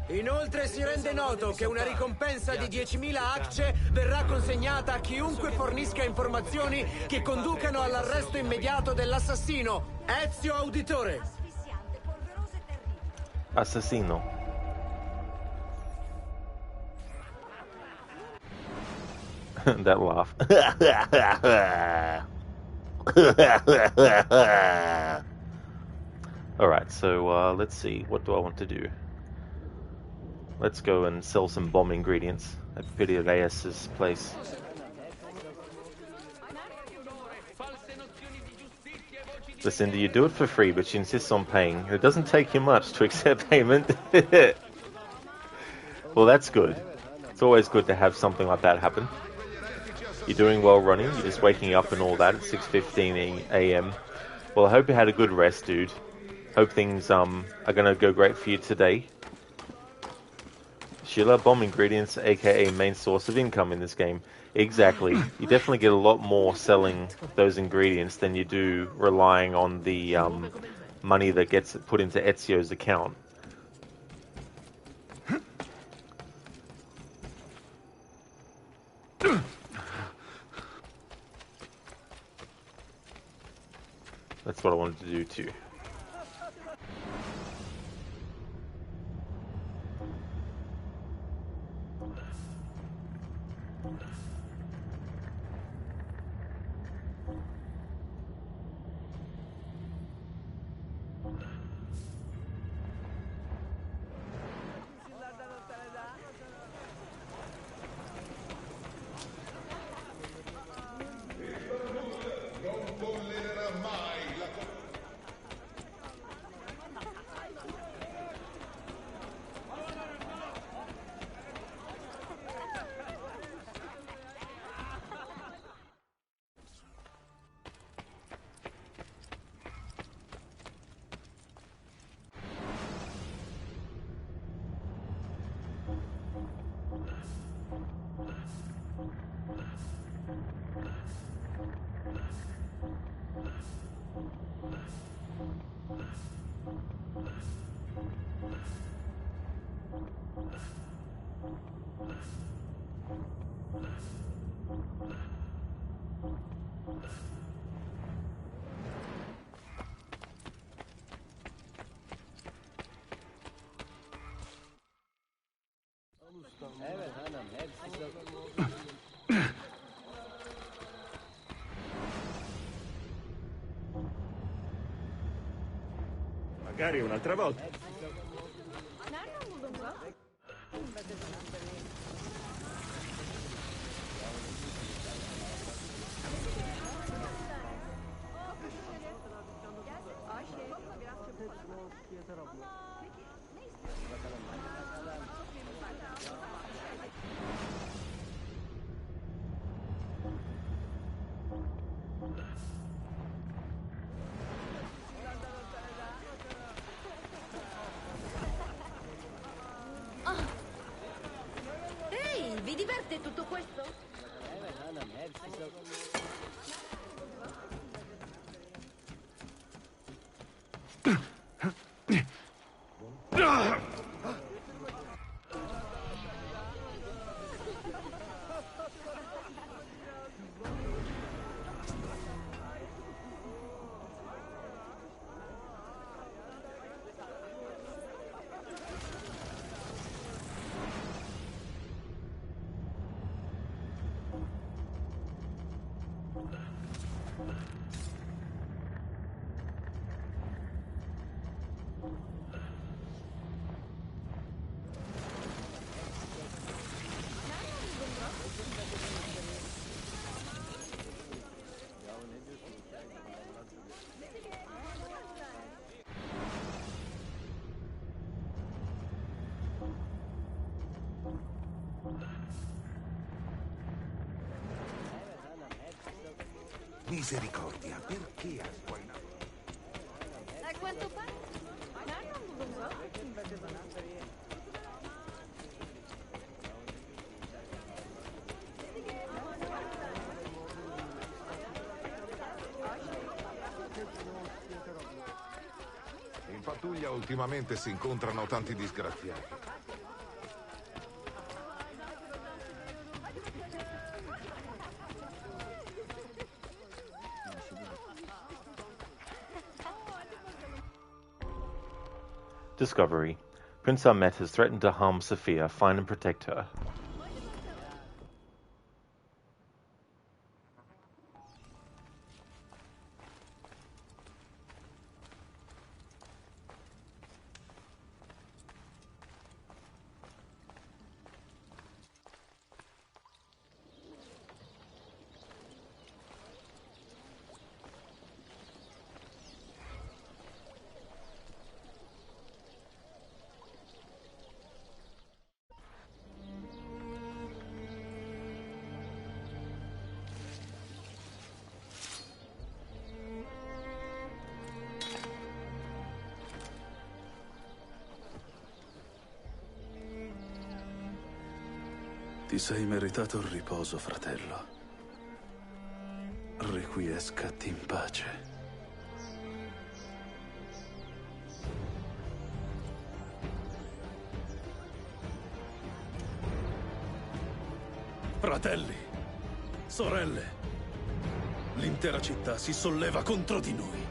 Inoltre si rende noto che una ricompensa di 10.000 acce verrà consegnata a chiunque fornisca informazioni che conducano all'arresto immediato dell'assassino, Ezio Auditore. Assassino. That laugh. Alright, so let's see. What do I want to do? Let's go and sell some bomb ingredients at Pirileas' place. Lucinda, you do it for free, but she insists on paying. It doesn't take you much to accept payment. Well, that's good. It's always good to have something like that happen. You're doing well, Ronnie. You're just waking up and all that at 6:15 a.m. Well, I hope you had a good rest, dude. Hope things are gonna go great for you today. Sheila, bomb ingredients, aka main source of income in this game. Exactly. You definitely get a lot more selling those ingredients than you do relying on the money that gets put into Ezio's account. That's what I wanted to do too. Magari un'altra volta. Ehi, vi diverte tutto questo? Misericordia, perché acqua in A quanto pare? pattuglia ultimamente si incontrano tanti disgraziati. Discovery. Prince Ahmet has threatened to harm Sophia. Find and protect her. Ti sei meritato il riposo, fratello. Requiescati in pace. Fratelli, sorelle, l'intera città si solleva contro di noi,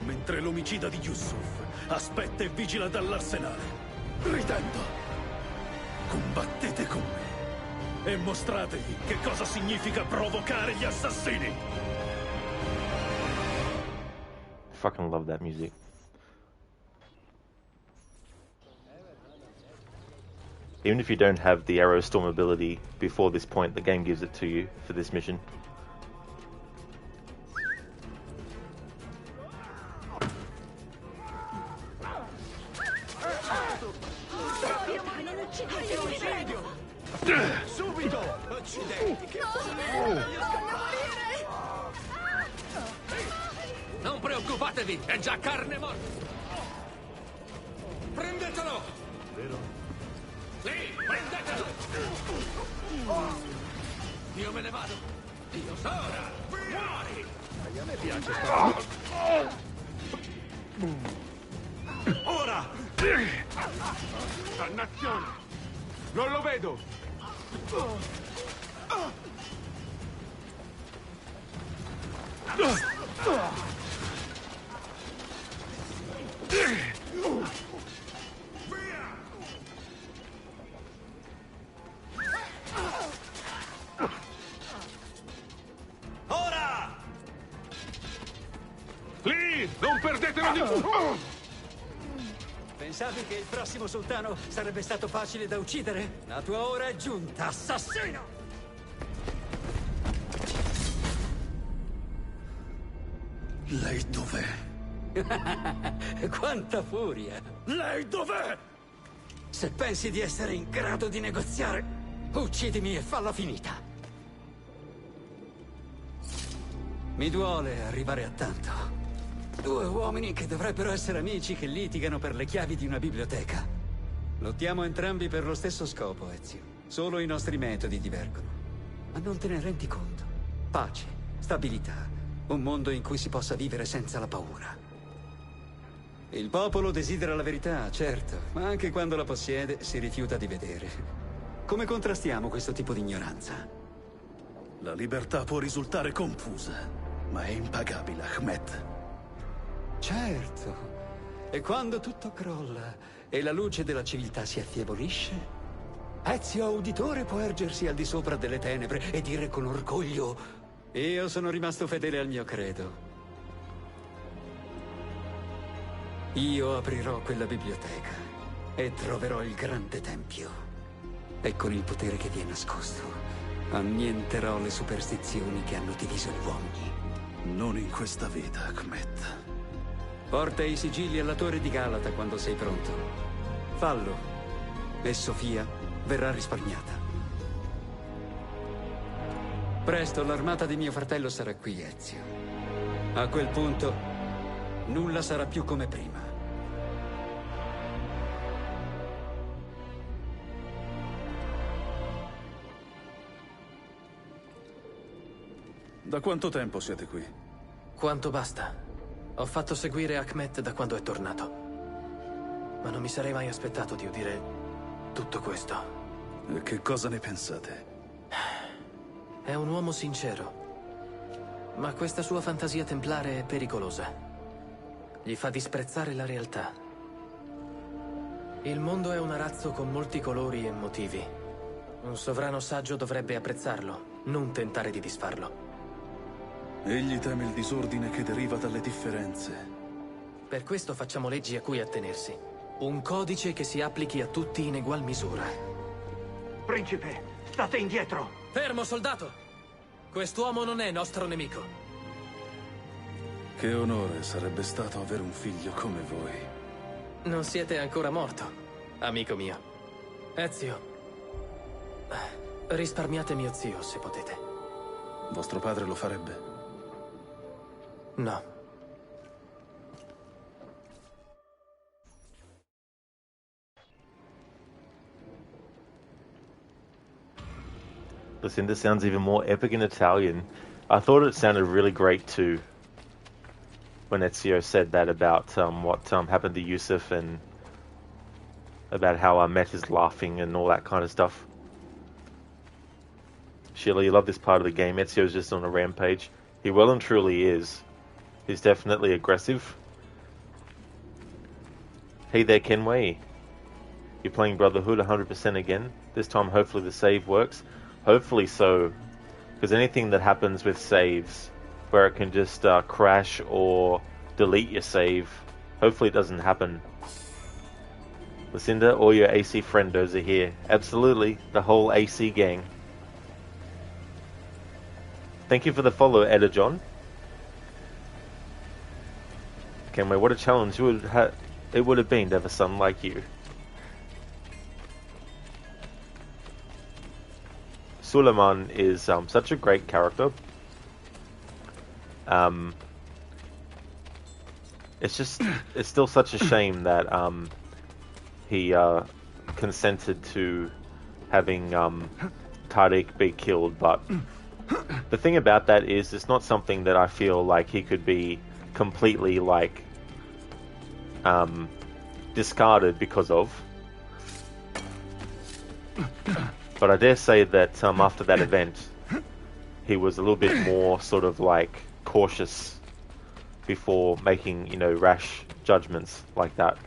mentre l'omicida di Yusuf aspetta e vigila dall'arsenale, gridando: combattete con me e mostrategli che cosa significa provocare gli assassini. I fucking love that music. Even if you don't have the Arrow Storm ability before this point, the game gives it to you for this mission. Subito! Accidenti, che Non preoccupatevi, è già carne morta! Prendetelo! Vero? Sì, prendetelo! Io me ne vado! Io Sora! Muori! A me piace Ora! Dannazione! Non lo vedo! Ora! Lì! Non perdetelo di più! Pensavi che il prossimo sultano sarebbe stato facile da uccidere? La tua ora è giunta, assassino! Lei dov'è? Quanta furia! Lei dov'è? Se pensi di essere in grado di negoziare, uccidimi e falla finita. Mi duole arrivare a tanto. Due uomini che dovrebbero essere amici che litigano per le chiavi di una biblioteca. Lottiamo entrambi per lo stesso scopo, Ezio. Solo i nostri metodi divergono. Ma non te ne rendi conto. Pace, stabilità, un mondo in cui si possa vivere senza la paura. Il popolo desidera la verità, certo, ma anche quando la possiede si rifiuta di vedere. Come contrastiamo questo tipo di ignoranza? La libertà può risultare confusa, ma è impagabile, Ahmet. Certo. E quando tutto crolla e la luce della civiltà si affievolisce, Ezio Auditore può ergersi al di sopra delle tenebre e dire con orgoglio: io sono rimasto fedele al mio credo. Io aprirò quella biblioteca e troverò il grande tempio. E con il potere che vi è nascosto, annienterò le superstizioni che hanno diviso gli uomini. Non in questa vita, Ahmet. Porta i sigilli alla torre di Galata quando sei pronto. Fallo, e Sofia verrà risparmiata. Presto l'armata di mio fratello sarà qui, Ezio. A quel punto, nulla sarà più come prima. Da quanto tempo siete qui? Quanto basta. Ho fatto seguire Ahmet da quando è tornato. Ma non mi sarei mai aspettato di udire tutto questo. E che cosa ne pensate? È un uomo sincero. Ma questa sua fantasia templare è pericolosa. Gli fa disprezzare la realtà. Il mondo è un arazzo con molti colori e motivi. Un sovrano saggio dovrebbe apprezzarlo, non tentare di disfarlo. Egli teme il disordine che deriva dalle differenze. Per questo facciamo leggi a cui attenersi. Un codice che si applichi a tutti in egual misura. Principe, state indietro! Fermo, soldato! Quest'uomo non è nostro nemico. Che onore sarebbe stato avere un figlio come voi. Non siete ancora morto, amico mio. Ezio, risparmiate mio zio, se potete. Vostro padre lo farebbe? No. Listen, this sounds even more epic in Italian. I thought it sounded really great too when Ezio said that about what happened to Yusuf and about how Ahmet is laughing and all that kind of stuff. Sheila, you love this part of the game. Ezio's just on a rampage. He well and truly is. He's definitely aggressive. Hey there, Kenway. You're playing Brotherhood 100% again. This time, hopefully the save works. Hopefully so. Because anything that happens with saves, where it can just crash or delete your save, hopefully it doesn't happen. Lucinda, all your AC friendos are here. Absolutely, the whole AC gang. Thank you for the follow, Eda John. Kenway, what a challenge it would have been to have a son like you. Suleiman is such a great character. It's still such a shame that he consented to having Tariq be killed, but the thing about that is it's not something that I feel like he could be completely like discarded because of. But I dare say that after that event, he was a little bit more sort of like cautious before making, you know, rash judgments like that.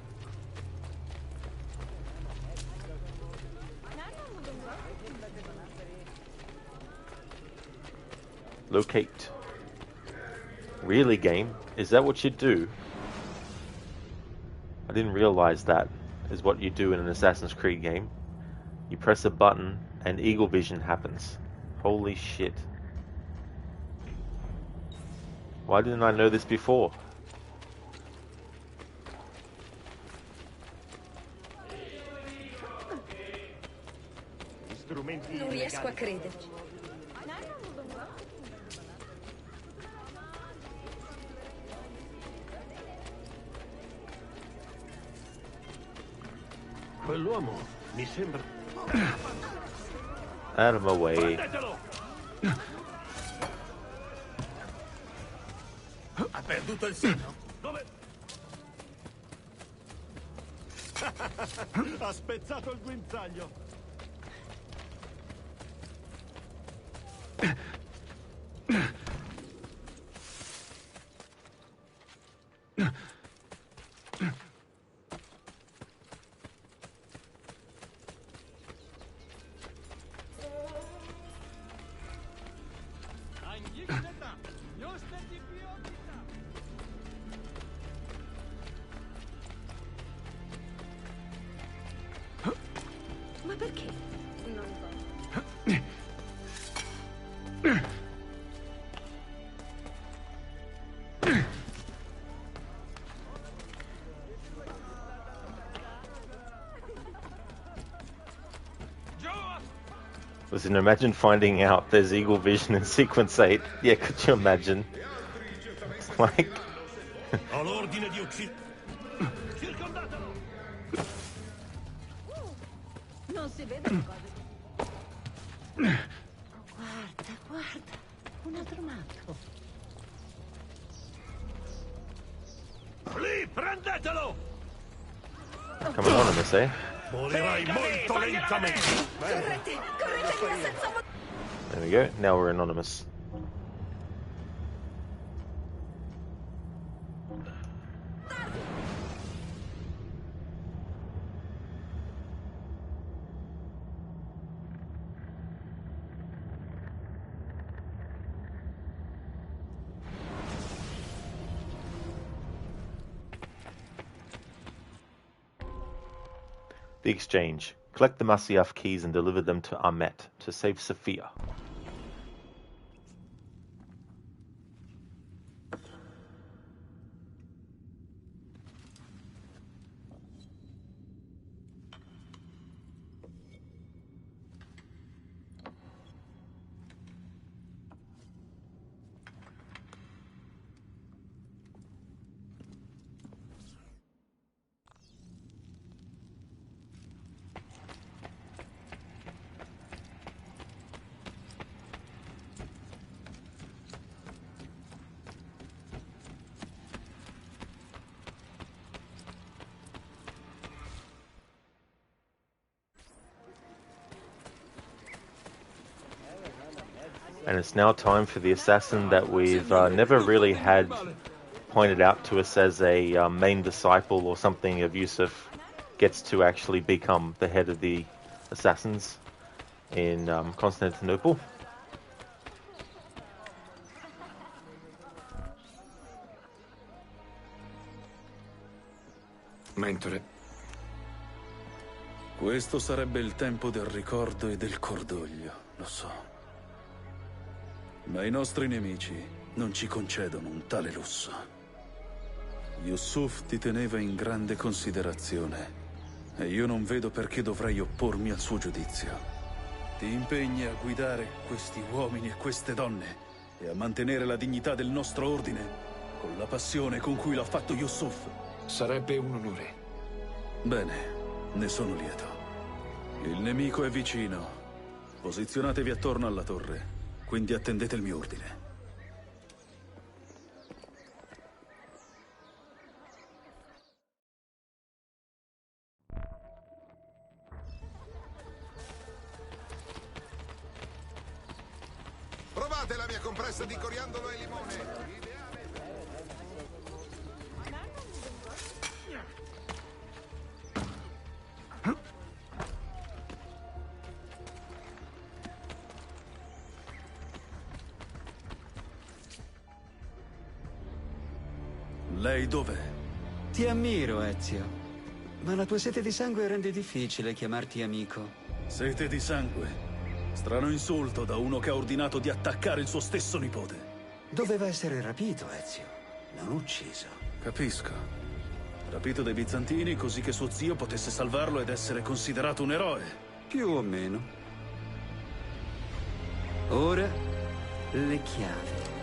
Locate. Really, game? Is that what you do? I didn't realize that is what you do in an Assassin's Creed game. You press a button and Eagle Vision happens. Holy shit. Why didn't I know this before? Non riesco a crederci. Quell'uomo mi sembra... Out of my way. Ha perduto il seno? Dove? Ha spezzato il guinzaglio. Ma perché? Non so. Listen, imagine finding out there's Eagle Vision in Sequence 8. Yeah, could you imagine? Like... Ho l'ordine di uccidere. Circondatelo! Non si vede le cose. Guarda, guarda. Un altro matto. Lì, prendetelo! Come anonymous, eh? Morirai molto lentamente. Correte, correte via senza... There we go. Now we're anonymous. The exchange. Collect the Masyaf keys and deliver them to Ahmet to save Sophia. And it's now time for the assassin that we've never really had pointed out to us as a main disciple or something of Yusuf, gets to actually become the head of the assassins in Constantinople. Mentore. Questo sarebbe il tempo del ricordo e del cordoglio, lo so. Ma i nostri nemici non ci concedono un tale lusso. Yusuf ti teneva in grande considerazione e io non vedo perché dovrei oppormi al suo giudizio. Ti impegni a guidare questi uomini e queste donne e a mantenere la dignità del nostro ordine con la passione con cui l'ha fatto Yusuf. Sarebbe un onore. Bene, ne sono lieto. Il nemico è vicino. Posizionatevi attorno alla torre. Quindi attendete il mio ordine. Provate la mia compressa di coriandolo e limone. Lei dov'è? Ti ammiro, Ezio. Ma la tua sete di sangue rende difficile chiamarti amico. Sete di sangue? Strano insulto da uno che ha ordinato di attaccare il suo stesso nipote. Doveva essere rapito, Ezio. Non ucciso. Capisco. Rapito dai bizantini così che suo zio potesse salvarlo ed essere considerato un eroe. Più o meno. Ora, le chiavi.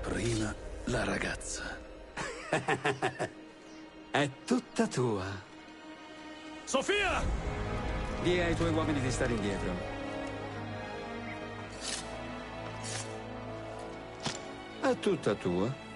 Prima la ragazza. È tutta tua. Sofia! Dì ai tuoi uomini di stare indietro. È tutta tua.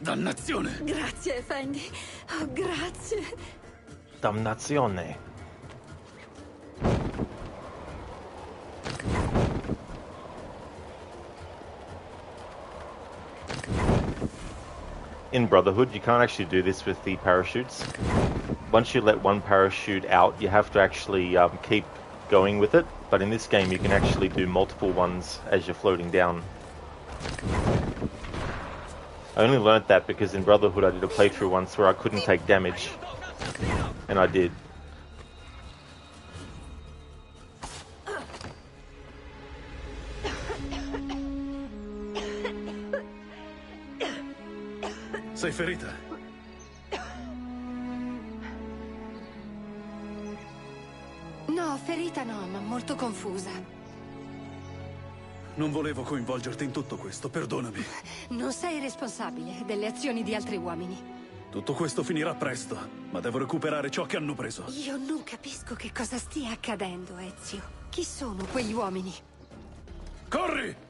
Dannazione! Grazie, Effendi. Oh, grazie. Damnazione. In Brotherhood, you can't actually do this with the parachutes. Once you let one parachute out, you have to actually keep going with it. But in this game, you can actually do multiple ones as you're floating down. I only learnt that because in Brotherhood I did a playthrough once where I couldn't take damage. And I did. Sei ferita? No, ferita no, ma molto confusa. Non volevo coinvolgerti in tutto questo, perdonami. Non sei responsabile delle azioni di altri uomini. Tutto questo finirà presto, ma devo recuperare ciò che hanno preso. Io non capisco che cosa stia accadendo, Ezio. Chi sono quegli uomini? Corri!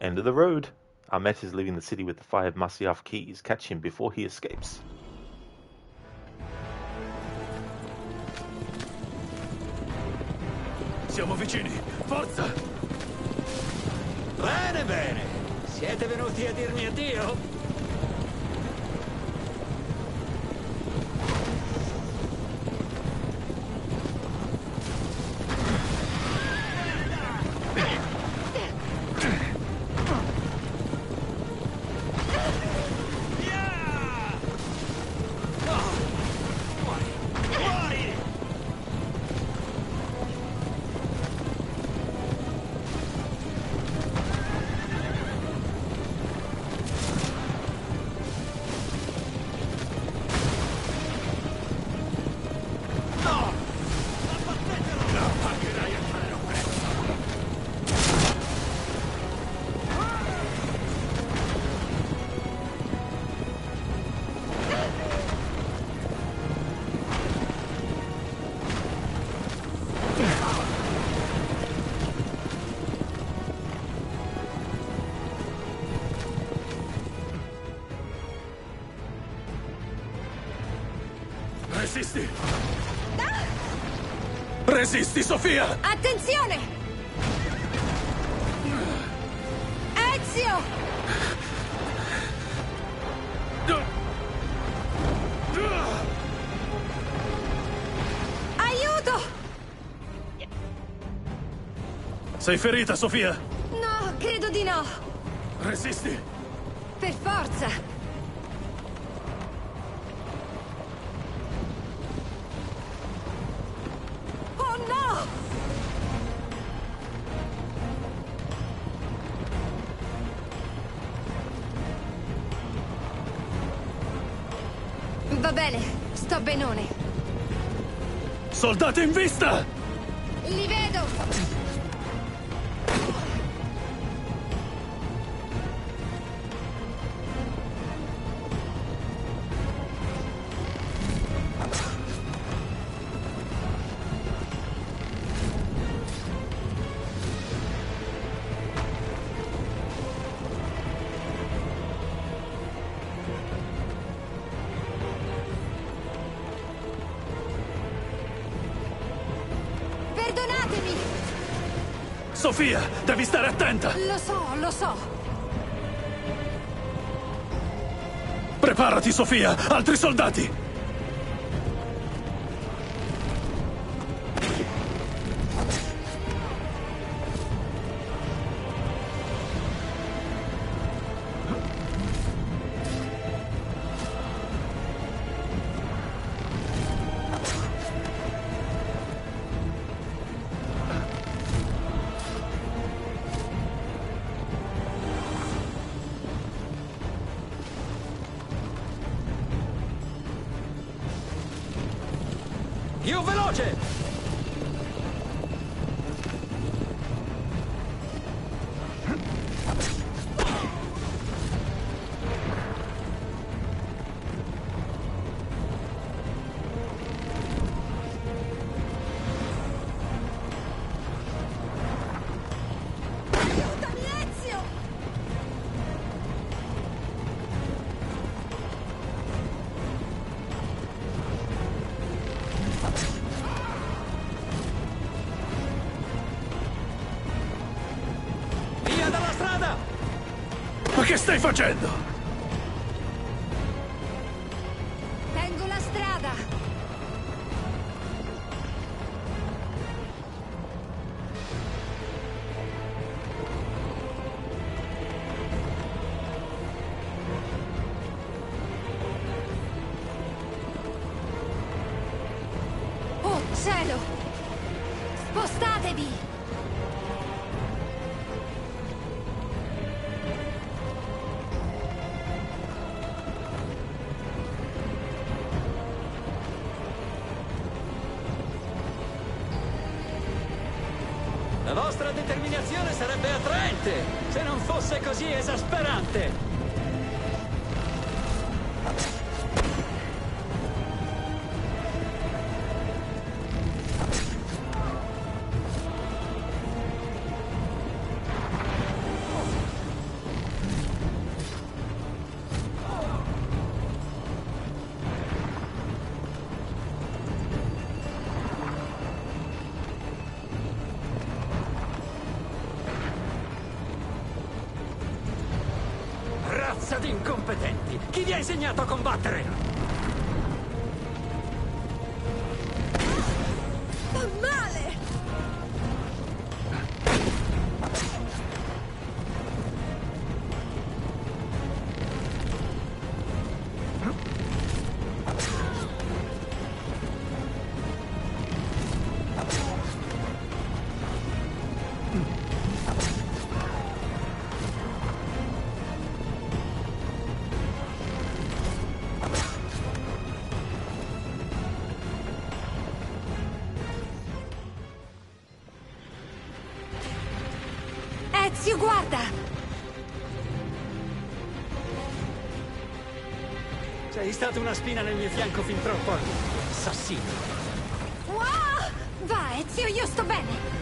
End of the road. Ahmet is leaving the city with the 5 Masyaf keys. Catch him before he escapes. Siamo vicini! Forza! Bene, bene. Siete venuti a dirmi addio? Resisti! Resisti, Sofia! Attenzione! Ezio! Aiuto! Sei ferita, Sofia? No, credo di no. Resisti! Per forza! Va bene, sto benone. Soldati in vista! Li vedo! Sofia, devi stare attenta! Lo so, lo so. Preparati, Sofia! Altri soldati! Più veloce! Aiutami, Ezio! Via dalla strada! Ma che stai facendo? Tengo la strada! devi! La vostra determinazione sarebbe attraente se non fosse così esasperante. Razza di incompetenti! Chi vi ha insegnato a combattere? Fa male! Ezio, guarda! Sei stata una spina nel mio fianco fin troppo, assassino. Wow! Va, Ezio, io sto bene!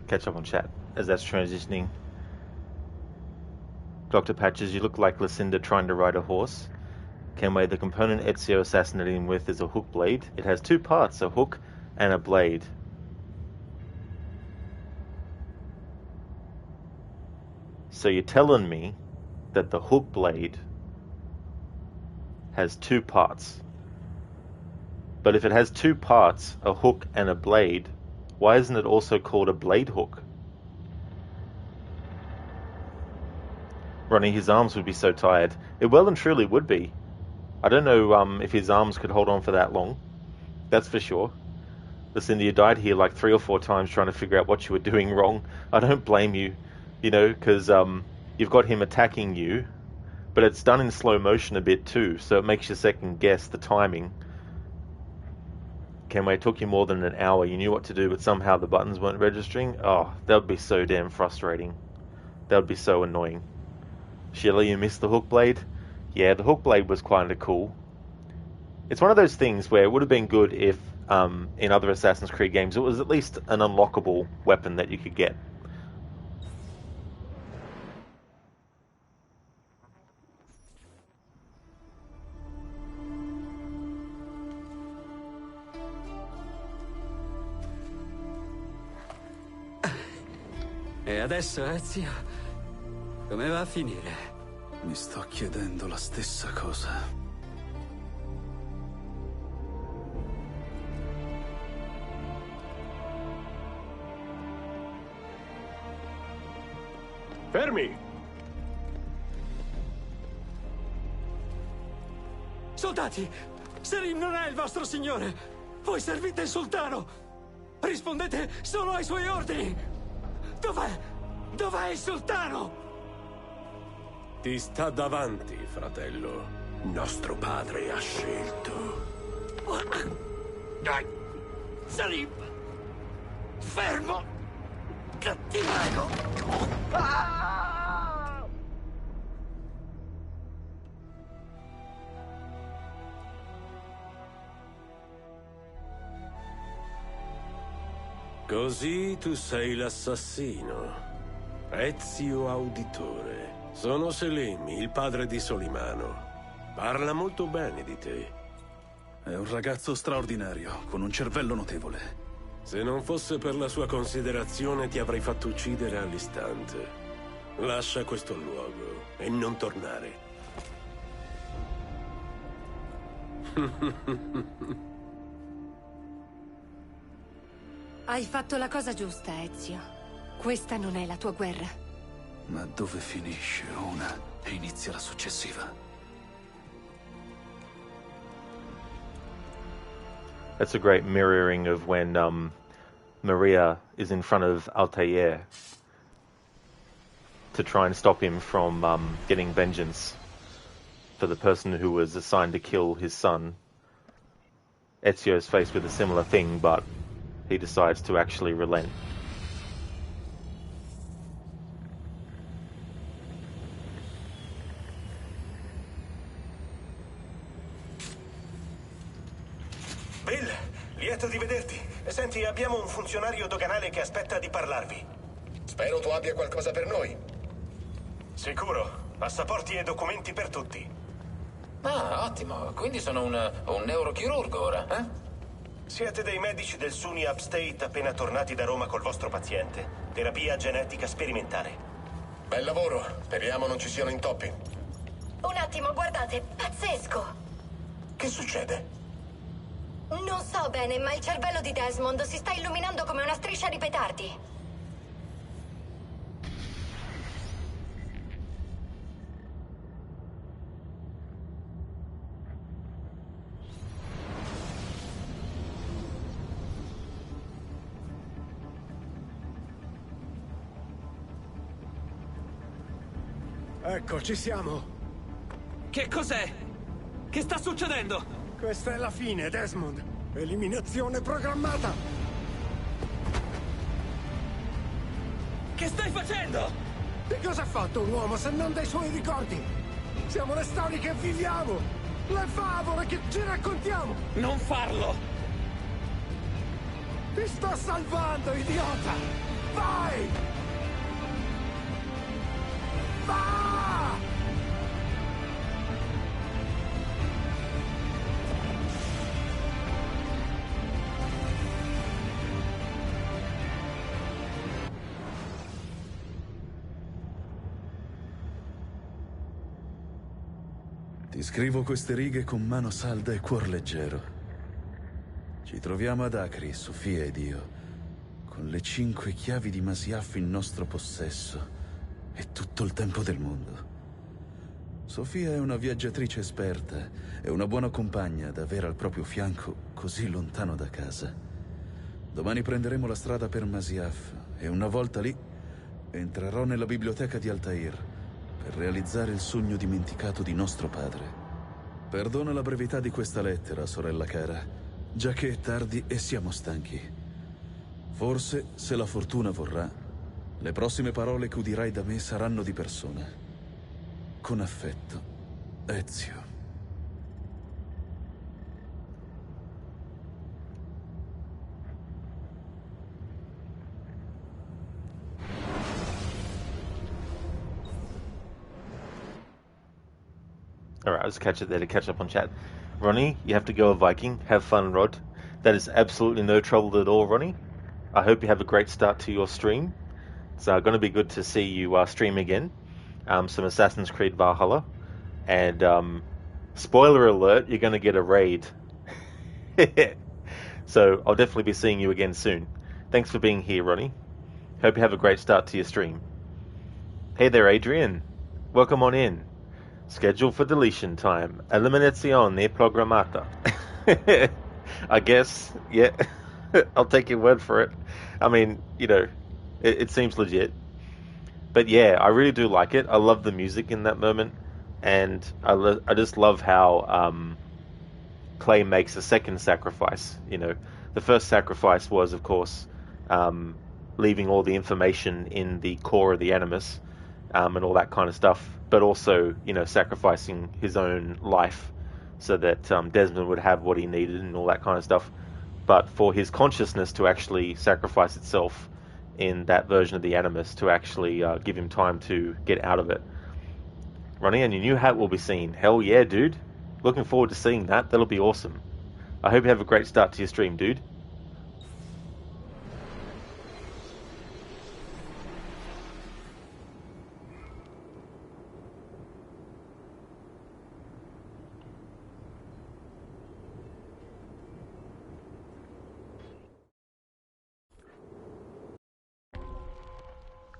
Catch up on chat as that's transitioning. Dr. Patches, you look like Lucinda trying to ride a horse. Kenway, the component Ezio assassinated him with is a hook blade. It has two parts, a hook and a blade. So you're telling me that the hook blade has two parts. But if it has two parts, a hook and a blade, why isn't it also called a blade hook? Ronnie, his arms would be so tired. It well and truly would be. I don't know if his arms could hold on for that long. That's for sure. Lucinda, you died here like 3 or 4 times trying to figure out what you were doing wrong. I don't blame you, you know, because you've got him attacking you, but it's done in slow motion a bit too, so it makes you second guess the timing. Kenway, it took you more than an hour. You knew what to do, but somehow the buttons weren't registering. Oh, that would be so damn frustrating. That would be so annoying. Sheila, you missed the hook blade? Yeah, the hook blade was kind of cool. It's one of those things where it would have been good if, in other Assassin's Creed games, it was at least an unlockable weapon that you could get. E adesso, Ezio, come va a finire? Mi sto chiedendo la stessa cosa. Fermi! Soldati! Selim non è il vostro signore! Voi servite il sultano! Rispondete solo ai suoi ordini! Dov'è? Dov'è il sultano? Ti sta davanti, fratello. Nostro padre ha scelto. Dai, Salim! Fermo! Che ti prego! Ah! Così tu sei l'assassino. Ezio Auditore. Sono Selim, il padre di Solimano. Parla molto bene di te. È un ragazzo straordinario, con un cervello notevole. Se non fosse per la sua considerazione, ti avrei fatto uccidere all'istante. Lascia questo luogo e non tornare. Hai fatto la cosa giusta, Ezio. Questa non è la tua guerra. Ma dove finisce una e inizia la successiva? That's a great mirroring of when Maria is in front of Altair to try and stop him from getting vengeance for the person who was assigned to kill his son. Ezio is faced with a similar thing, but he decides to actually relent. Bill, lieto di vederti. Senti, abbiamo un funzionario doganale che aspetta di parlarvi. Spero tu abbia qualcosa per noi. Sicuro. Passaporti e documenti per tutti. Ah, ottimo. Quindi sono un neurochirurgo ora, eh? Siete dei medici del SUNY Upstate appena tornati da Roma col vostro paziente. Terapia genetica sperimentale. Bel lavoro. Speriamo non ci siano intoppi. Un attimo, guardate, pazzesco! Che succede? Non so bene, ma il cervello di Desmond si sta illuminando come una striscia di petardi. Ecco, ci siamo. Che cos'è? Che sta succedendo? Questa è la fine, Desmond. Eliminazione programmata. Che stai facendo? Di cosa è fatto un uomo se non dei suoi ricordi? Siamo le storie che viviamo, le favole che ci raccontiamo. Non farlo! Ti sto salvando, idiota! Vai! Va! Ti scrivo queste righe con mano salda e cuor leggero. Ci troviamo ad Acri, Sofia ed io, con le 5 chiavi di Masyaf in nostro possesso e tutto il tempo del mondo. Sofia è una viaggiatrice esperta e una buona compagna da avere al proprio fianco così lontano da casa. Domani prenderemo la strada per Masyaf e una volta lì entrerò nella biblioteca di Altair per realizzare il sogno dimenticato di nostro padre. Perdona la brevità di questa lettera, sorella cara, già che è tardi e siamo stanchi. Forse, se la fortuna vorrà, le prossime parole che udirai da me saranno di persona. Con affetto, Ezio. Alright, I'll just catch it there to catch up on chat. Ronnie, you have to go a Viking. Have fun, Rod. That is absolutely no trouble at all, Ronnie. I hope you have a great start to your stream. It's going to be good to see you stream again. Some Assassin's Creed Valhalla. And spoiler alert, you're going to get a raid. So I'll definitely be seeing you again soon. Thanks for being here, Ronnie. Hope you have a great start to your stream. Hey there, Adrian. Welcome on in. Schedule for deletion time. Eliminazione programmata. I guess, yeah. I'll take your word for it. I mean, you know, it seems legit. But yeah, I really do like it. I love the music in that moment. And I just love how Clay makes a second sacrifice. You know, the first sacrifice was, of course, leaving all the information in the core of the Animus, and all that kind of stuff, but also, you know, sacrificing his own life so that Desmond would have what he needed and all that kind of stuff. But for his consciousness to actually sacrifice itself in that version of the Animus to actually give him time to get out of it. Ronnie, and your new hat will be seen. Hell yeah, dude. Looking forward to seeing that. That'll be awesome. I hope you have a great start to your stream, dude.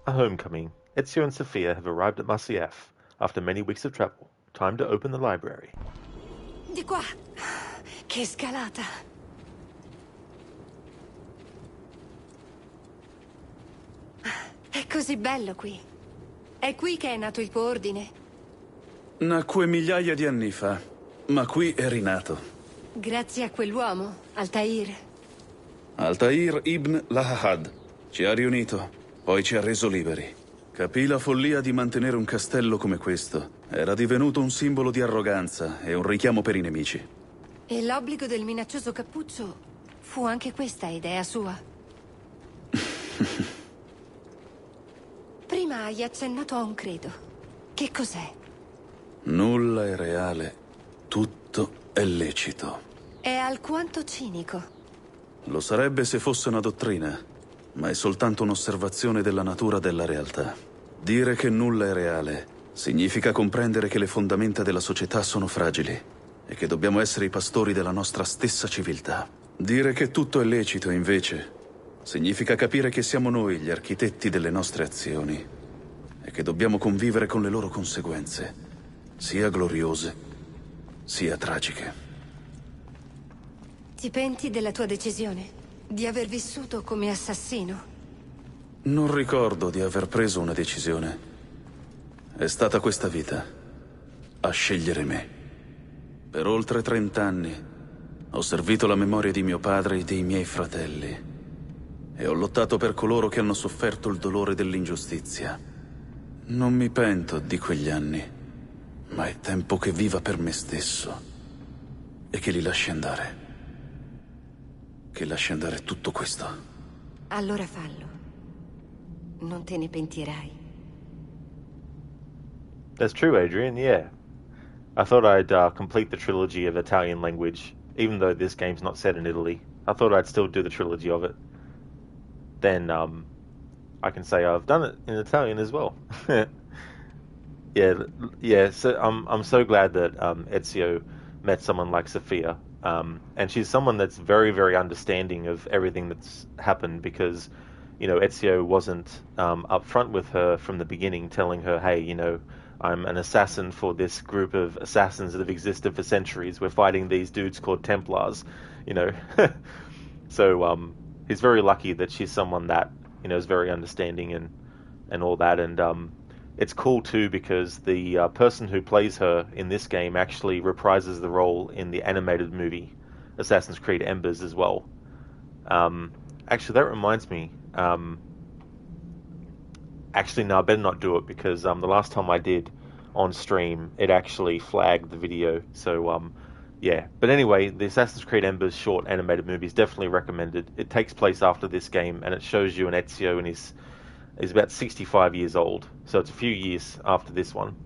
A homecoming. Ezio and Sophia have arrived at Masyaf after many weeks of travel. Time to open the library. Di qua. Che scalata. È così bello qui. È qui che è nato il tuo ordine. Nacque migliaia di anni fa, ma qui è rinato. Grazie a quell'uomo, Altair. Altair ibn Lahad ci ha riunito, poi ci ha reso liberi. Capì la follia di mantenere un castello come questo. Era divenuto un simbolo di arroganza e un richiamo per i nemici. E l'obbligo del minaccioso cappuccio fu anche questa idea sua. Prima hai accennato a un credo. Che cos'è? Nulla è reale, tutto è lecito. È alquanto cinico. Lo sarebbe se fosse una dottrina, ma è soltanto un'osservazione della natura della realtà. Dire che nulla è reale significa comprendere che le fondamenta della società sono fragili e che dobbiamo essere i pastori della nostra stessa civiltà. Dire che tutto è lecito, invece, significa capire che siamo noi gli architetti delle nostre azioni e che dobbiamo convivere con le loro conseguenze, sia gloriose, sia tragiche. Ti penti della tua decisione? Di aver vissuto come assassino? Non ricordo di aver preso una decisione. È stata questa vita a scegliere me. Per oltre 30 anni ho servito la memoria di mio padre e dei miei fratelli e ho lottato per coloro che hanno sofferto il dolore dell'ingiustizia. Non mi pento di quegli anni, ma è tempo che viva per me stesso e che li lasci andare. Che lasci andare tutto questo. Allora fallo. Non te ne pentirai. That's true, Adrian, yeah. I thought I'd complete the trilogy of Italian language, even though this game's not set in Italy. I thought I'd still do the trilogy of it. Then I can say I've done it in Italian as well. yeah. So I'm so glad that Ezio met someone like Sophia, and she's someone that's very, very understanding of everything that's happened, because, you know, Ezio wasn't upfront with her from the beginning, telling her, hey, you know, I'm an assassin for this group of assassins that have existed for centuries. We're fighting these dudes called Templars, you know. So he's very lucky that she's someone that, you know, is very understanding and all that. And it's cool too, because the person who plays her in this game actually reprises the role in the animated movie Assassin's Creed Embers as well. Actually, that reminds me. Actually, no, I better not do it, because the last time I did on stream, it actually flagged the video. So, yeah. But anyway, the Assassin's Creed Embers short animated movie is definitely recommended. It takes place after this game, and it shows you an Ezio, and he's about 65 years old. So it's a few years after this one.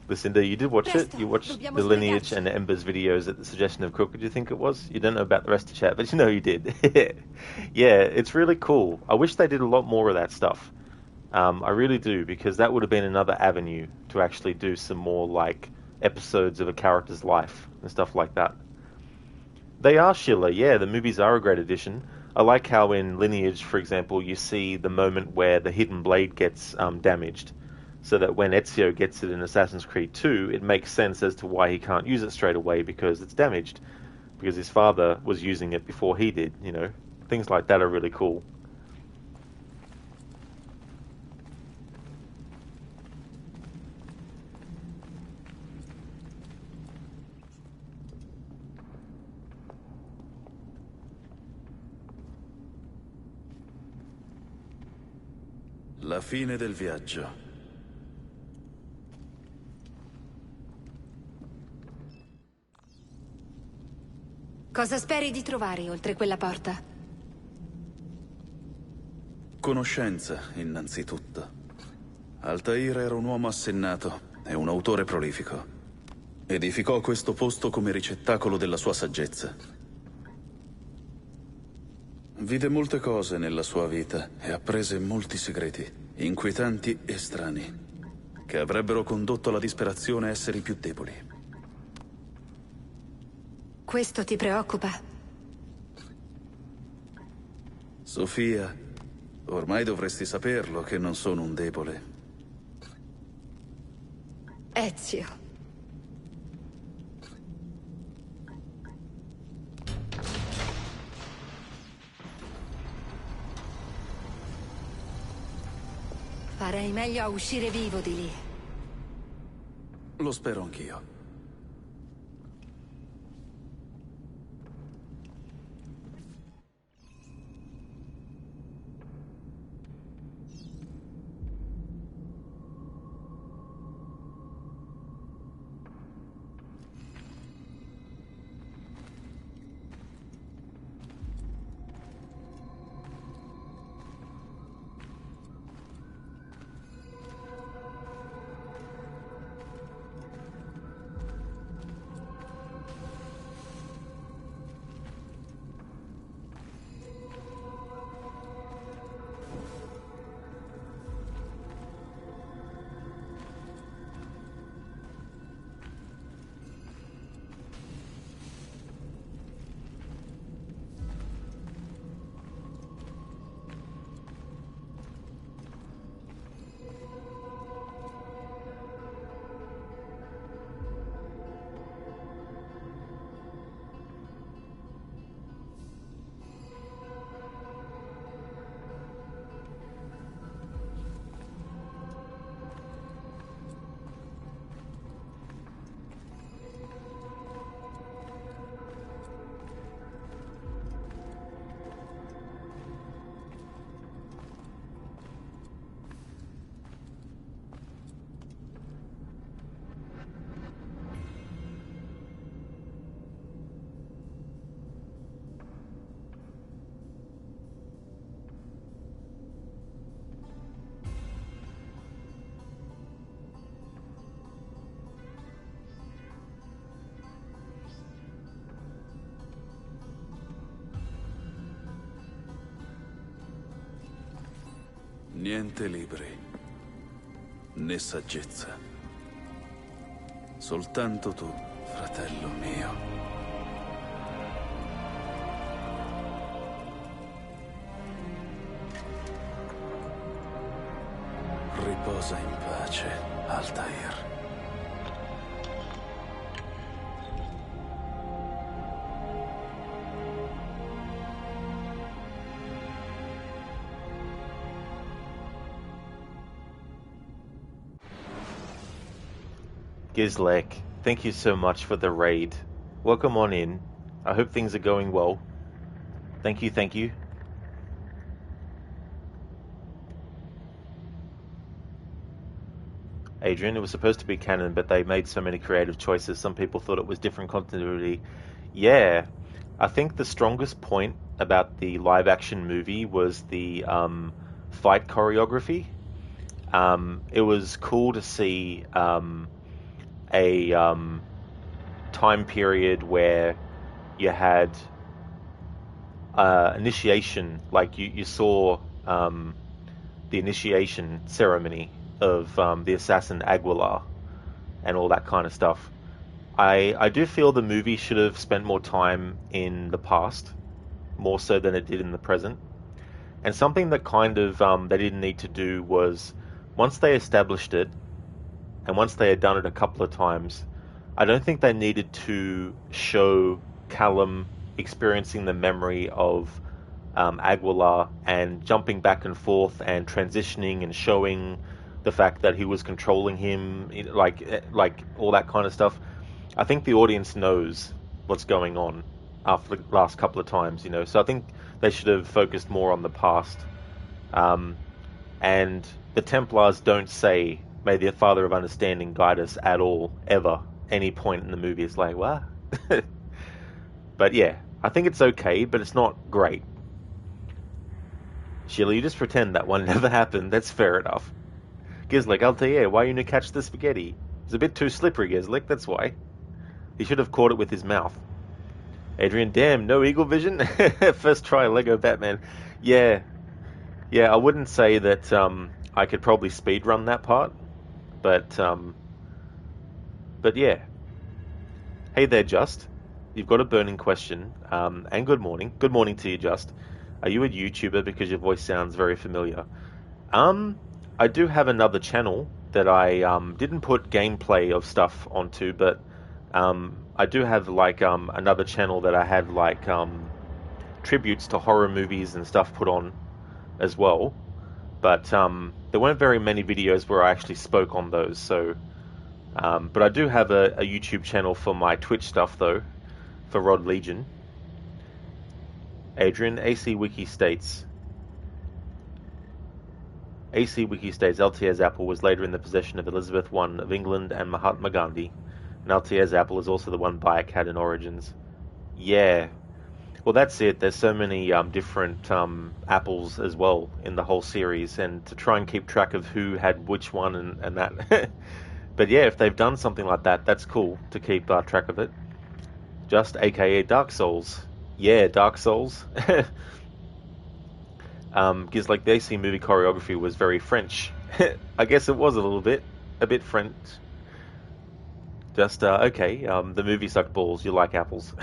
Lucinda, you did watch it. You watched the Lineage and Embers videos at the suggestion of Crook. Did you think it was? You don't know about the rest of the chat, but you know you did. Yeah, it's really cool. I wish they did a lot more of that stuff. I really do, because that would have been another avenue to actually do some more, like, episodes of a character's life and stuff like that. They are Schiller, yeah. The movies are a great addition. I like how in Lineage, for example, you see the moment where the hidden blade gets damaged, so that when Ezio gets it in Assassin's Creed 2, it makes sense as to why he can't use it straight away because it's damaged, because his father was using it before he did, you know. Things like that are really cool. La fine del viaggio. Cosa speri di trovare oltre quella porta? Conoscenza, innanzitutto. Altair era un uomo assennato e un autore prolifico. Edificò questo posto come ricettacolo della sua saggezza. Vide molte cose nella sua vita e apprese molti segreti, inquietanti e strani, che avrebbero condotto alla disperazione esseri più deboli. Questo ti preoccupa? Sofia, ormai dovresti saperlo che non sono un debole. Ezio. Farei meglio a uscire vivo di lì. Lo spero anch'io. Niente libri, né saggezza. Soltanto tu, fratello mio. Riposa in pace, Altair. Gizlek, thank you so much for the raid. Welcome on in. I hope things are going well. Thank you, thank you. Adrian, it was supposed to be canon, but they made so many creative choices. Some people thought it was different continuity. Yeah, I think the strongest point about the live-action movie was the fight choreography. It was cool to see a time period where you had initiation, like you saw the initiation ceremony of the assassin Aguilar and all that kind of stuff. I do feel the movie should have spent more time in the past, more so than it did in the present. And something that kind of they didn't need to do was once they established it, and once they had done it a couple of times, I don't think they needed to show Callum experiencing the memory of Aguilar and jumping back and forth and transitioning and showing the fact that he was controlling him, like all that kind of stuff. I think the audience knows what's going on after the last couple of times, So I think they should have focused more on the past. And the Templars don't say, "May the Father of Understanding guide us" at all, ever. Any point in the movie, it's like, what? But yeah, I think it's okay, but it's not great. Sheila, you just pretend that one never happened. That's fair enough. Gizlick, Altair, why you no catch the spaghetti? It's a bit too slippery, Gizlick, that's why. He should have caught it with his mouth. Adrian, damn, no eagle vision? First try Lego Batman. Yeah, I wouldn't say that I could probably speedrun that part, but yeah. Hey there, Just. You've got a burning question, and good morning. Good morning to you, Just. Are you a YouTuber? Because your voice sounds very familiar. I do have another channel that I didn't put gameplay of stuff onto, but I do have like another channel that I had like tributes to horror movies and stuff put on as well. But there weren't very many videos where I actually spoke on those. So, but I do have a YouTube channel for my Twitch stuff though, for Rod Legion. Adrian, AC Wiki states, Altair's apple was later in the possession of Elizabeth I of England and Mahatma Gandhi. And Altair's apple is also the one Bayek had in Origins. Yeah. Well, that's it. There's so many different apples as well in the whole series, and to try and keep track of who had which one and that. But yeah, if they've done something like that, that's cool to keep track of it. Just aka Dark Souls. Yeah, Dark Souls. Because like the AC movie choreography was very French. I guess it was a bit French. Just okay. The movie sucked balls. You like apples.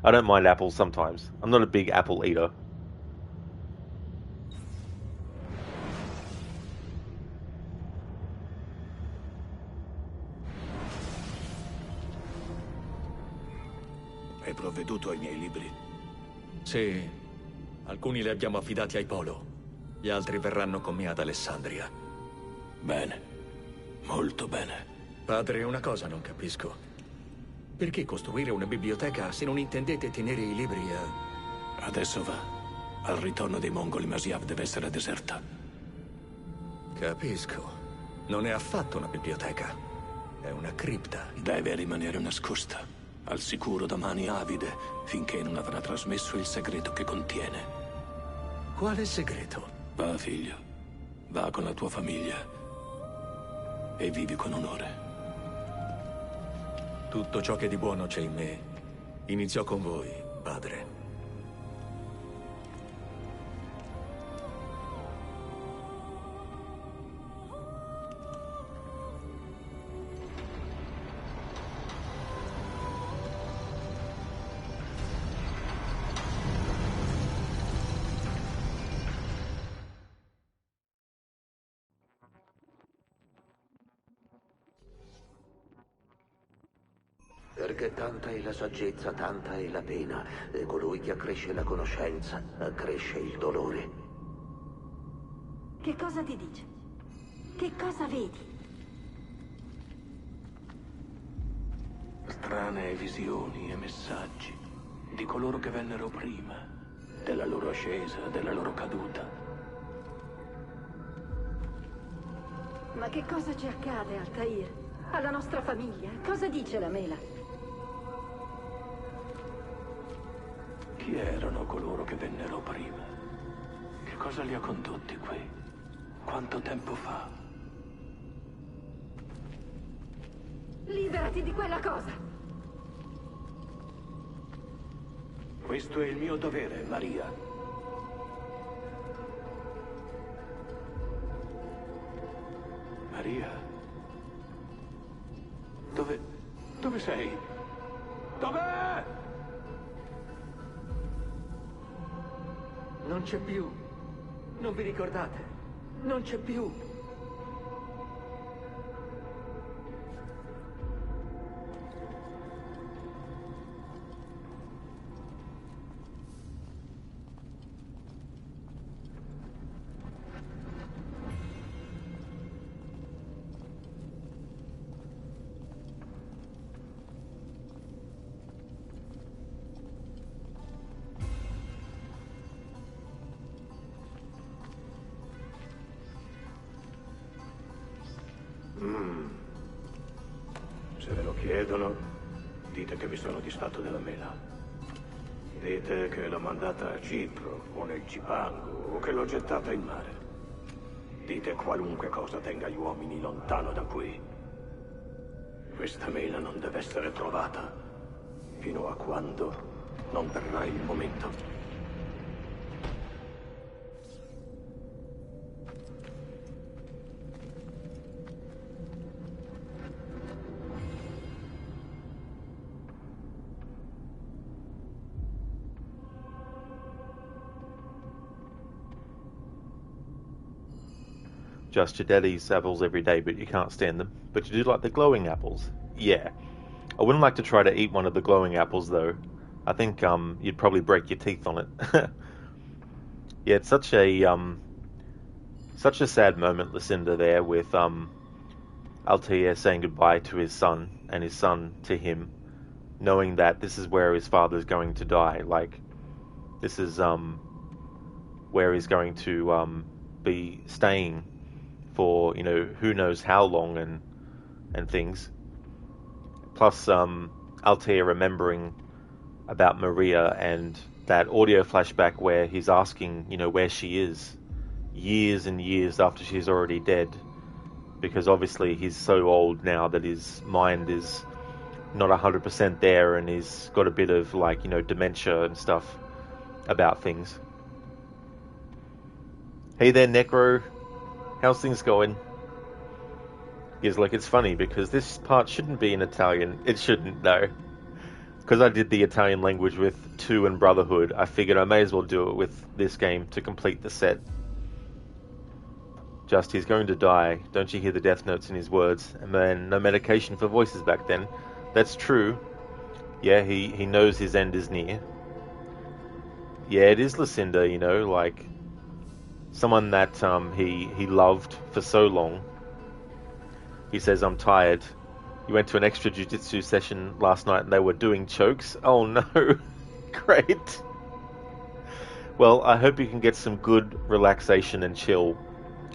I don't mind apples sometimes. I'm not a big apple eater. Hai provveduto ai miei libri? Sì, alcuni li abbiamo affidati ai Polo. Gli altri verranno con me ad Alessandria. Bene, molto bene. Padre, una cosa non capisco. Perché costruire una biblioteca se non intendete tenere i libri a... Adesso va. Al ritorno dei mongoli Masiav deve essere deserta. Capisco. Non è affatto una biblioteca. È una cripta. Deve rimanere nascosta. Al sicuro da mani avide, finché non avrà trasmesso il segreto che contiene. Quale segreto? Va, figlio. Va con la tua famiglia. E vivi con onore. Tutto ciò che di buono c'è in me iniziò con voi, padre. Perché tanta è la saggezza, tanta è la pena, e colui che accresce la conoscenza accresce il dolore. Che cosa ti dice? Che cosa vedi? Strane visioni e messaggi di coloro che vennero prima, della loro ascesa, della loro caduta. Ma che cosa ci accade, Altair? Alla nostra famiglia? Cosa dice la mela? Chi erano coloro che vennero prima? Che cosa li ha condotti qui? Quanto tempo fa? Liberati di quella cosa! Questo è il mio dovere, Maria. Maria? Dove sei? Dov'è? Non c'è più. Non vi ricordate? Non c'è più. Se ve lo chiedono, dite che mi sono disfatto della mela. Dite che l'ho mandata a Cipro o nel Cipango o che l'ho gettata in mare. Dite qualunque cosa tenga gli uomini lontano da qui. Questa mela non deve essere trovata fino a quando non verrà il momento. Just your daddy's apples every day, but you can't stand them. But you do like the glowing apples. Yeah. I wouldn't like to try to eat one of the glowing apples, though. I think you'd probably break your teeth on it. Yeah, it's such a sad moment, Lucinda, there with Altair saying goodbye to his son and his son to him, knowing that this is where his father's going to die. Like, this is where he's going to be staying for, you know, who knows how long and things. Plus, Altair remembering about Maria and that audio flashback where he's asking, you know, where she is years and years after she's already dead. Because obviously he's so old now that his mind is not 100% there and he's got a bit of, like, you know, dementia and stuff about things. Hey there, Necro. How's things going? He's like, it's funny because this part shouldn't be in Italian. It shouldn't, no. Because I did the Italian language with 2 and Brotherhood, I figured I may as well do it with this game to complete the set. Just, he's going to die. Don't you hear the death notes in his words? And man, no medication for voices back then. That's true. Yeah, he knows his end is near. Yeah, it is Lucinda, you know, like someone that he loved for so long. He says, I'm tired. You went to an extra jiu-jitsu session last night and they were doing chokes? Oh no. Great. Well, I hope you can get some good relaxation and chill,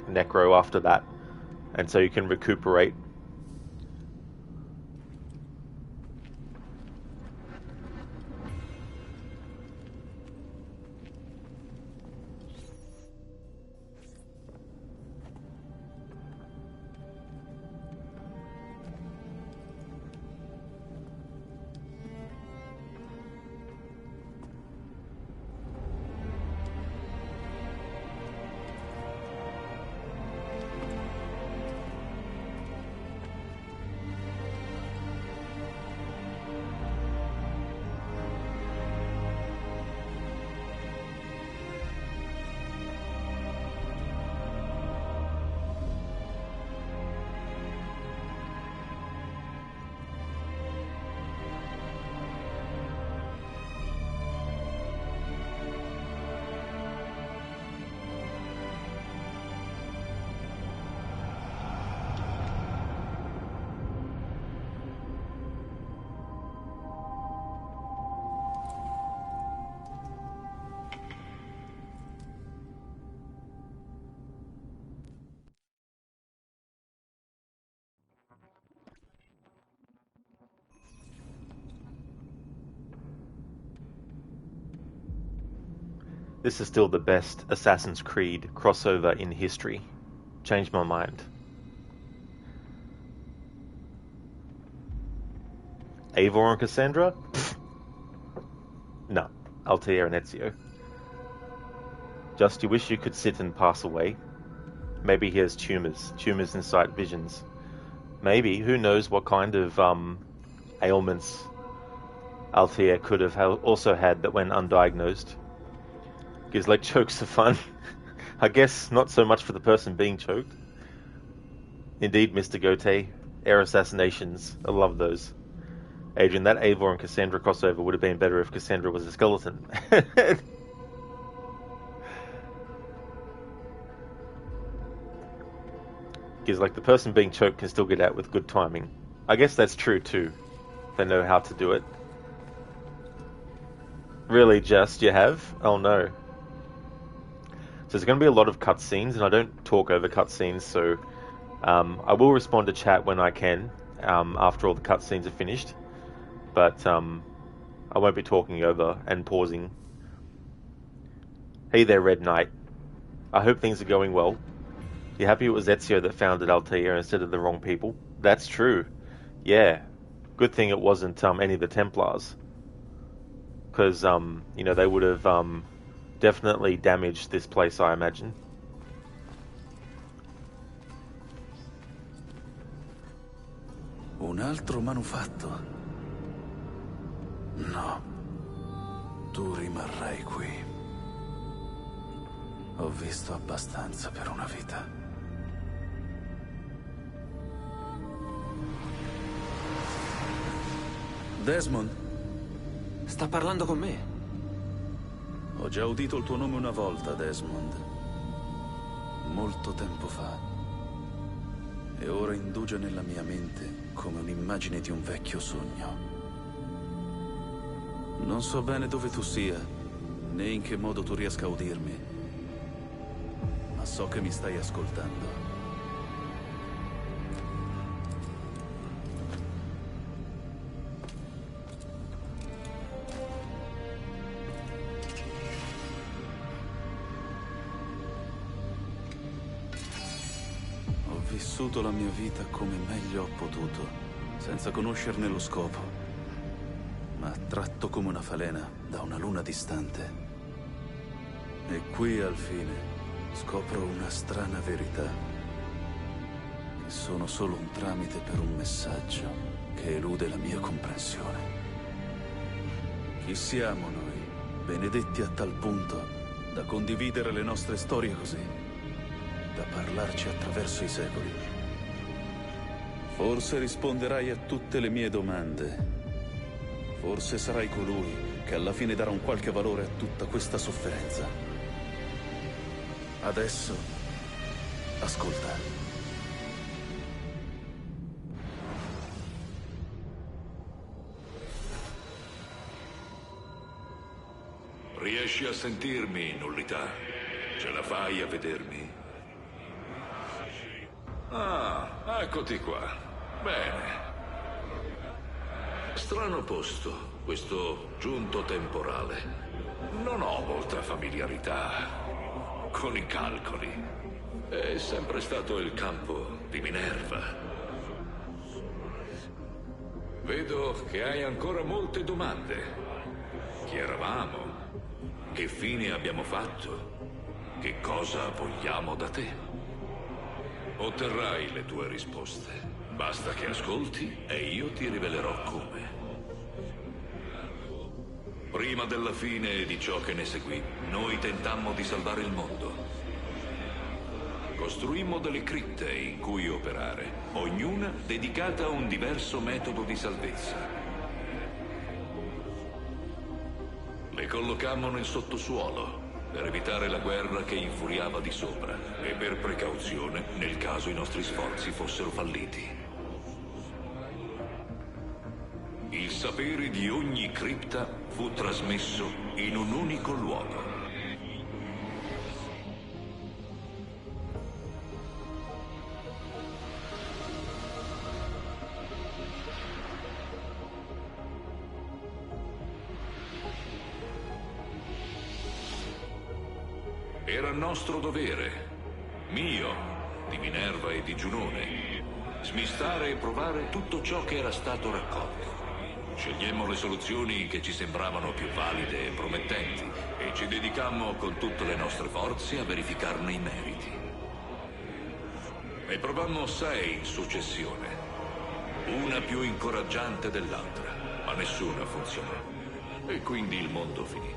Necro, after that. And so you can recuperate. This is still the best Assassin's Creed crossover in history. Changed my mind. Eivor and Cassandra? Pfft. No. Altair and Ezio. Just you wish you could sit and pass away. Maybe he has tumours inside visions. Maybe, who knows what kind of ailments Altair could have also had that went undiagnosed. Because like chokes are fun. I guess not so much for the person being choked. Indeed, Mr. Gote, air assassinations, I love those. Adrian, that Eivor and Cassandra crossover would have been better if Cassandra was a skeleton. Because like the person being choked can still get out with good timing. I guess that's true too. They know how to do it. Really, just you have? Oh no. So there's going to be a lot of cutscenes, and I don't talk over cutscenes, so I will respond to chat when I can, after all the cutscenes are finished. But I won't be talking over and pausing. Hey there, Red Knight. I hope things are going well. You happy it was Ezio that founded Altair instead of the wrong people? That's true. Yeah. Good thing it wasn't any of the Templars. Because, you know, they would have definitely damaged this place, I imagine. Un altro manufatto? No. Tu rimarrai qui. Ho visto abbastanza per una vita. Desmond? Sta parlando con me. Ho già udito il tuo nome una volta, Desmond. Molto tempo fa. E ora indugia nella mia mente come un'immagine di un vecchio sogno. Non so bene dove tu sia, né in che modo tu riesca a udirmi, ma so che mi stai ascoltando. Ho vissuto la mia vita come meglio ho potuto, senza conoscerne lo scopo, ma attratto come una falena da una luna distante. E qui, al fine, scopro una strana verità, che sono solo un tramite per un messaggio che elude la mia comprensione. Chi siamo noi, benedetti a tal punto da condividere le nostre storie così? Da parlarci attraverso i secoli. Forse risponderai a tutte le mie domande. Forse sarai colui che alla fine darà un qualche valore a tutta questa sofferenza. Adesso, ascolta. Riesci a sentirmi, nullità? Ce la fai a vedermi? Ah, eccoti qua. Bene. Strano posto, questo giunto temporale. Non ho molta familiarità con i calcoli. È sempre stato il campo di Minerva. Vedo che hai ancora molte domande. Chi eravamo? Che fine abbiamo fatto? Che cosa vogliamo da te? Otterrai le tue risposte. Basta che ascolti e io ti rivelerò come. Prima della fine di ciò che ne seguì, noi tentammo di salvare il mondo. Costruimmo delle cripte in cui operare, ognuna dedicata a un diverso metodo di salvezza. Le collocammo nel sottosuolo per evitare la guerra che infuriava di sopra e per precauzione nel caso i nostri sforzi fossero falliti. Il sapere di ogni cripta fu trasmesso in un unico luogo. Era nostro dovere, mio, di Minerva e di Giunone, smistare e provare tutto ciò che era stato raccolto. Scegliemmo le soluzioni che ci sembravano più valide e promettenti e ci dedicammo con tutte le nostre forze a verificarne i meriti. Ne provammo 6 in successione. Una Una più incoraggiante dell'altra, ma nessuna funzionò. E quindi il mondo finì.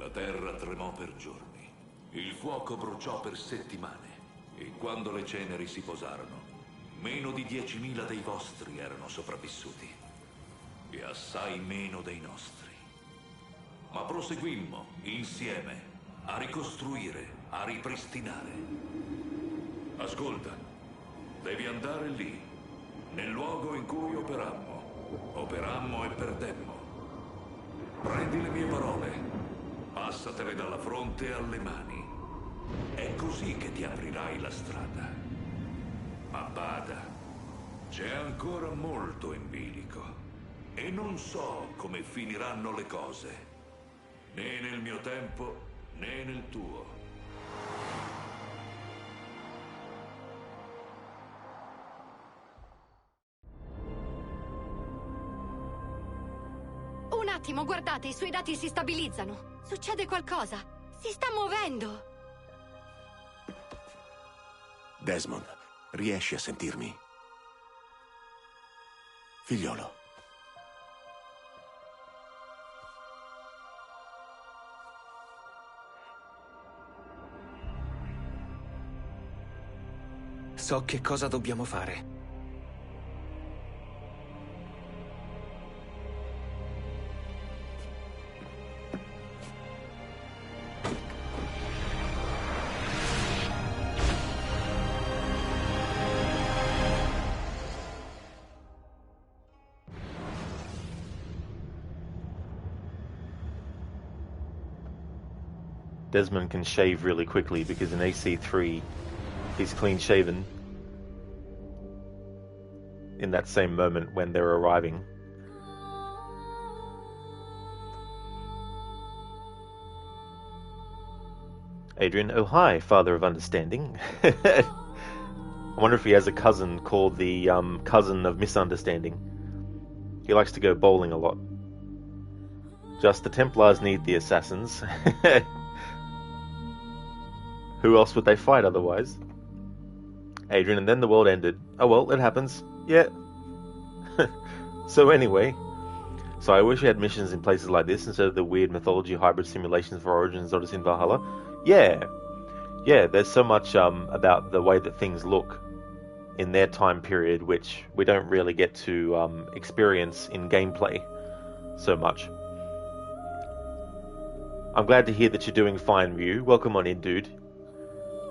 La terra tremò per giorni, il fuoco bruciò per settimane, e quando le ceneri si posarono, meno di 10.000 dei vostri erano sopravvissuti, e assai meno dei nostri. Ma proseguimmo, insieme, a ricostruire, a ripristinare. Ascolta, devi andare lì, nel luogo in cui operammo. Operammo e perdemmo. Prendi le mie parole. Passatele dalla fronte alle mani. È così che ti aprirai la strada. Ma bada, c'è ancora molto in bilico. E non so come finiranno le cose. Né nel mio tempo, né nel tuo. Un attimo, guardate, i suoi dati si stabilizzano. Succede qualcosa. Si sta muovendo. Desmond, riesci a sentirmi? Figliolo. So che cosa dobbiamo fare. Desmond can shave really quickly because in AC3 he's clean shaven in that same moment when they're arriving. Adrian, oh hi, father of understanding. I wonder if he has a cousin called the cousin of misunderstanding. He likes to go bowling a lot. Just the Templars need the assassins. Who else would they fight otherwise? Adrian, and then the world ended. Oh well, it happens. Yeah. So anyway, so I wish we had missions in places like this instead of the weird mythology hybrid simulations for Origins Odyssey and Valhalla. Yeah, there's so much about the way that things look in their time period which we don't really get to experience in gameplay so much. I'm glad to hear that you're doing fine, Ryu. Welcome on in, dude.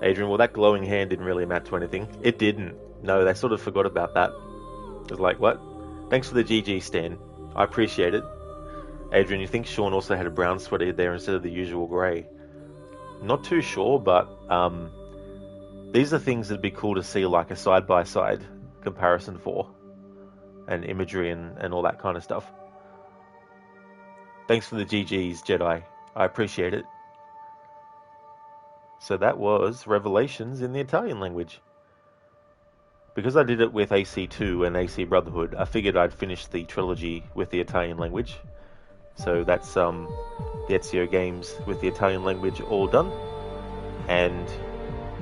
Adrian, well, that glowing hand didn't really amount to anything. It didn't. No, they sort of forgot about that. It was like, what? Thanks for the GG, Stan. I appreciate it. Adrian, you think Sean also had a brown sweater there instead of the usual grey? Not too sure, but these are things that'd be cool to see, like a side-by-side comparison for, and imagery and all that kind of stuff. Thanks for the GGs, Jedi. I appreciate it. So that was Revelations in the Italian language. Because I did it with AC2 and AC Brotherhood, I figured I'd finish the trilogy with the Italian language. So that's the Ezio games with the Italian language all done. And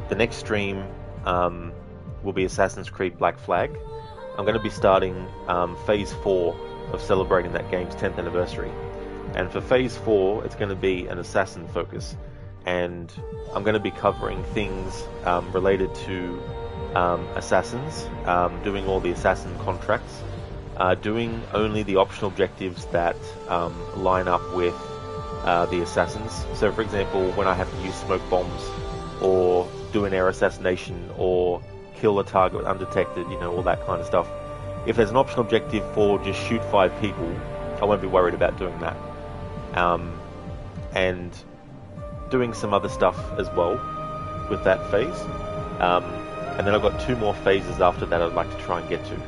the next stream will be Assassin's Creed Black Flag. I'm going to be starting Phase 4 of celebrating that game's 10th anniversary. And for Phase 4, it's going to be an assassin focus. And I'm going to be covering things related to assassins, doing all the assassin contracts, doing only the optional objectives that line up with the assassins. So for example, when I have to use smoke bombs or do an air assassination or kill a target undetected, you know, all that kind of stuff. If there's an optional objective for just shoot 5 people, I won't be worried about doing that. And doing some other stuff as well with that phase. And then I've got 2 more phases after that I'd like to try and get to.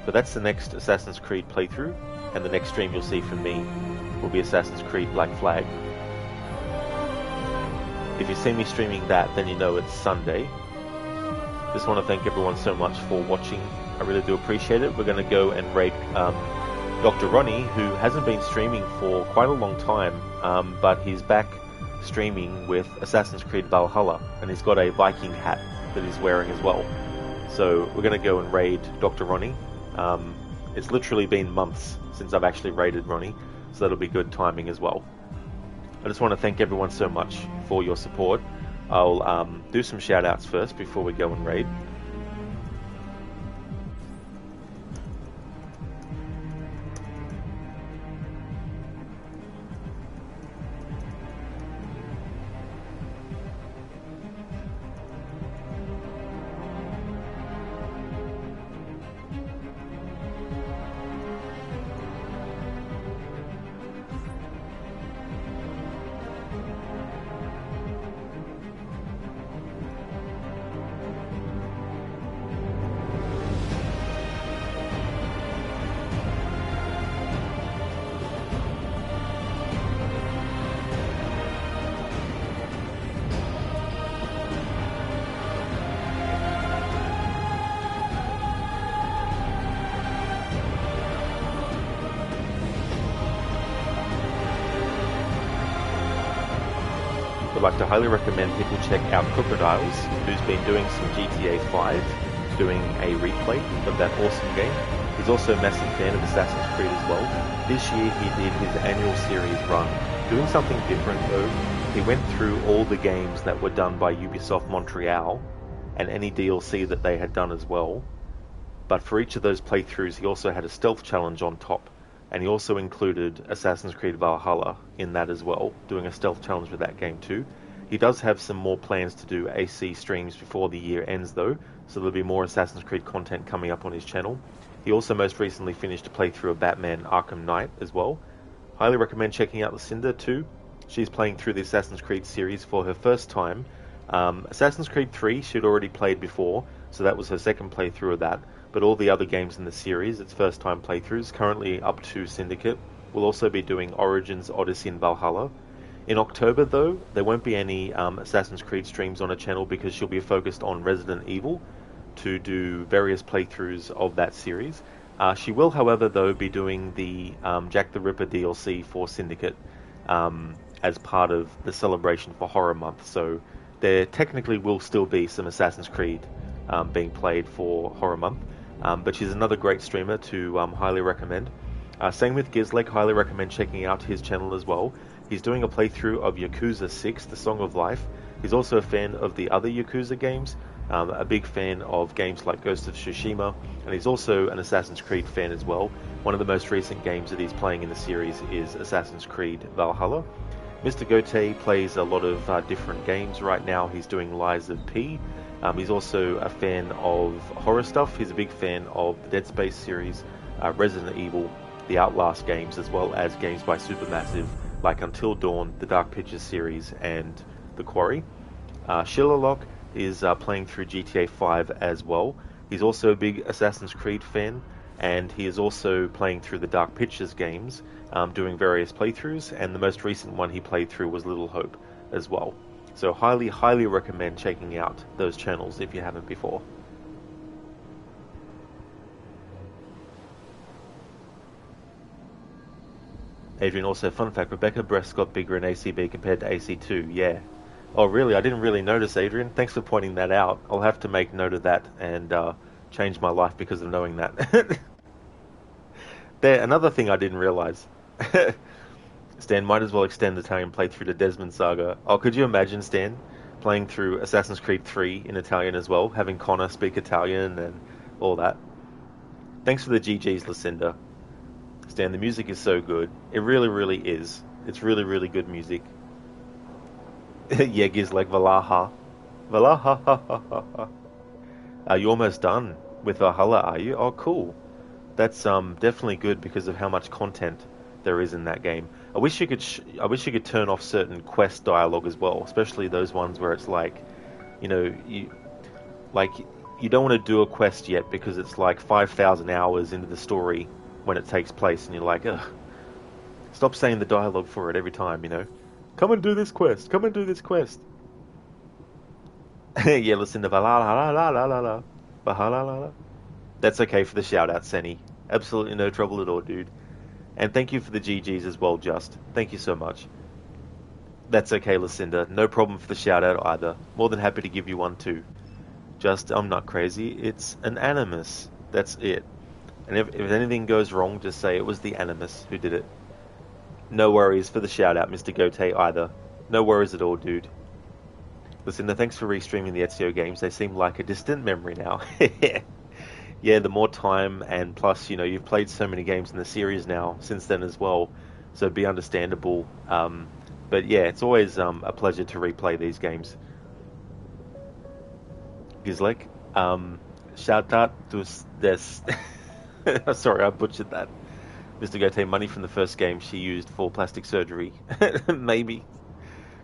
But that's the next Assassin's Creed playthrough, and the next stream you'll see from me will be Assassin's Creed Black Flag. If you see me streaming that, then you know it's Sunday. Just want to thank everyone so much for watching. I really do appreciate it. We're going to go and raid Dr. Ronnie, who hasn't been streaming for quite a long time, but he's back streaming with Assassin's Creed Valhalla, and he's got a Viking hat that he's wearing as well. So we're going to go and raid Dr. Ronnie. It's literally been months since I've actually raided Ronnie, so that'll be good timing as well. I just want to thank everyone so much for your support. I'll do some shout outs first before we go and raid. I'd like to highly recommend people check out Crocodiles, who's been doing some GTA 5, doing a replay of that awesome game. He's also a massive fan of Assassin's Creed as well. This year he did his annual series run, doing something different though. He went through all the games that were done by Ubisoft Montreal, and any DLC that they had done as well. But for each of those playthroughs he also had a stealth challenge on top. And he also included Assassin's Creed Valhalla in that as well, doing a stealth challenge with that game too. He does have some more plans to do AC streams before the year ends though, so there'll be more Assassin's Creed content coming up on his channel. He also most recently finished a playthrough of Batman Arkham Knight as well. Highly recommend checking out Lucinda too. She's playing through the Assassin's Creed series for her first time. Assassin's Creed 3 she'd already played before, so that was her second playthrough of that. But all the other games in the series, it's first time playthroughs, currently up to Syndicate. We'll also be doing Origins, Odyssey and Valhalla. In October though, there won't be any Assassin's Creed streams on her channel because she'll be focused on Resident Evil to do various playthroughs of that series. She will, however, though, be doing the Jack the Ripper DLC for Syndicate as part of the celebration for Horror Month. So there technically will still be some Assassin's Creed being played for Horror Month. But she's another great streamer to highly recommend. Same with Gizlek, highly recommend checking out his channel as well. He's doing a playthrough of Yakuza 6, The Song of Life. He's also a fan of the other Yakuza games, a big fan of games like Ghost of Tsushima, and he's also an Assassin's Creed fan as well. One of the most recent games that he's playing in the series is Assassin's Creed Valhalla. Mr. Gote plays a lot of different games right now. He's doing Lies of P. He's also a fan of horror stuff. He's a big fan of the Dead Space series, Resident Evil, the Outlast games, as well as games by Supermassive, like Until Dawn, the Dark Pictures series, and The Quarry. Shillerlock is playing through GTA 5 as well. He's also a big Assassin's Creed fan, and he is also playing through the Dark Pictures games, doing various playthroughs, and the most recent one he played through was Little Hope as well. So highly recommend checking out those channels if you haven't before. Adrian, also, fun fact, Rebecca breasts got bigger in ACB compared to AC2, yeah. Oh really? I didn't really notice, Adrian. Thanks for pointing that out. I'll have to make note of that and change my life because of knowing that. There, another thing I didn't realize. Stan, might as well extend the Italian playthrough to Desmond Saga. Oh, could you imagine, Stan, playing through Assassin's Creed 3 in Italian as well, having Connor speak Italian and all that? Thanks for the GGs, Lucinda. Stan, the music is so good. It really is. It's really good music. Yegi's like Valaha. Valaha. Are you almost done with Valhalla, are you? Oh, cool. That's definitely good because of how much content there is in that game. I wish you could turn off certain quest dialogue as well, especially those ones where it's like, you know, you don't want to do a quest yet because it's like 5,000 hours into the story when it takes place, and you're like, ugh, stop saying the dialogue for it every time, you know. Come and do this quest. Come and do this quest. Yeah, listen to Valhalla. That's okay for the shout out, Senny. Absolutely no trouble at all, dude. And thank you for the GGs as well, Just. Thank you so much. That's okay, Lucinda. No problem for the shout out either. More than happy to give you one too. Just, I'm not crazy. It's an animus. That's it. And if anything goes wrong, just say it was the animus who did it. No worries for the shout out, Mr. Gote, either. No worries at all, dude. Lucinda, thanks for restreaming the Ezio games. They seem like a distant memory now. Yeah, the more time, and plus, you know, you've played so many games in the series now since then as well, so it'd be understandable. But yeah, it's always a pleasure to replay these games. Gizlek, shout out to this. Sorry, I butchered that. Mr. Gote, money from the first game she used for plastic surgery. Maybe.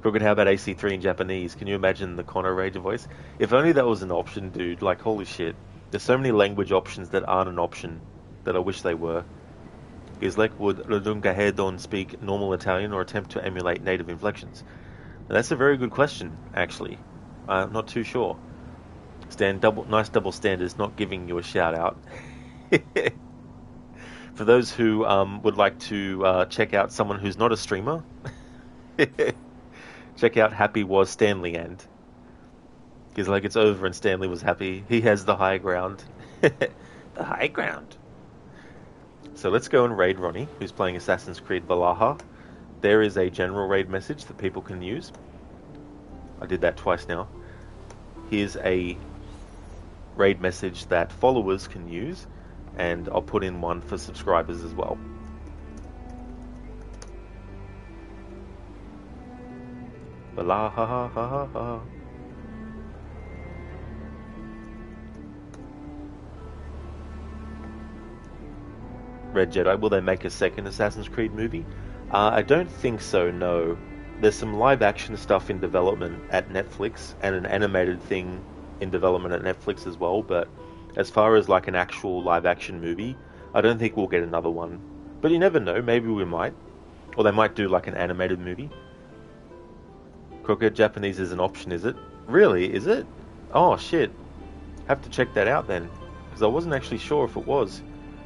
Crooked, how about AC3 in Japanese? Can you imagine the Connor Ranger voice? If only that was an option, dude. Like, holy shit. There's so many language options that aren't an option that I wish they were. Gizlek, would Redungahedon speak normal Italian or attempt to emulate native inflections? Now, that's a very good question, actually. I'm not too sure. Stan, nice double standards, not giving you a shout out. For those who would like to check out someone who's not a streamer, check out Happy Was Stanley and. He's like, it's over and Stanley was happy. He has the high ground. The high ground. So let's go and raid Ronnie, who's playing Assassin's Creed Valhalla. There is a general raid message that people can use. I did that twice now. Here's a raid message that followers can use, and I'll put in one for subscribers as well. Valhalla. Red Jedi, will they make a second Assassin's Creed movie? I don't think so, no. There's some live action stuff in development at Netflix, and an animated thing in development at Netflix as well, but as far as like an actual live action movie, I don't think we'll get another one. But you never know, maybe we might. Or they might do like an animated movie. Crooked, Japanese is an option, is it? Really, is it? Oh shit. Have to check that out then, because I wasn't actually sure if it was.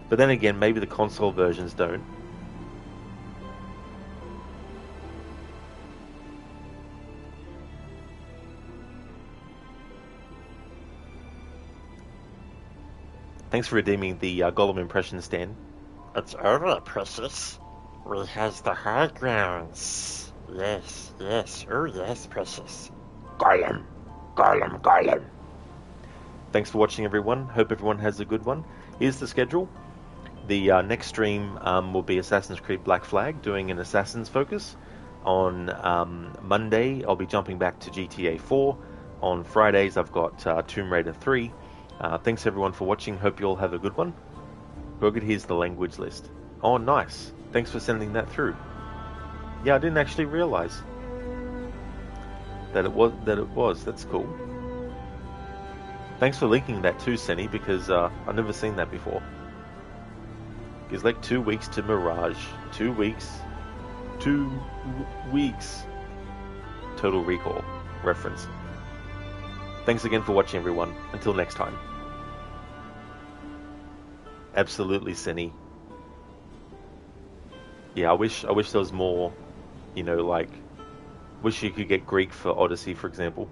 But then again, maybe the console versions don't. Thanks for redeeming the Gollum impression, Stan. It's over, precious. We has the high grounds. Yes. Oh yes, precious. Gollum. Thanks for watching, everyone. Hope everyone has a good one. Here's the schedule. The next stream will be Assassin's Creed Black Flag, doing an Assassin's focus. On Monday, I'll be jumping back to GTA 4. On Fridays, I've got Tomb Raider 3. Thanks everyone for watching. Hope you all have a good one. Here's the language list. Oh, nice. Thanks for sending that through. Yeah, I didn't actually realize that it was. That's cool. Thanks for linking that too, Senny, because I've never seen that before. It's like 2 weeks to Mirage. 2 weeks. 2 weeks. Total Recall reference. Thanks again for watching, everyone. Until next time. Absolutely, Senny. Yeah, I wish there was more, you know, like, wish you could get Greek for Odyssey, for example.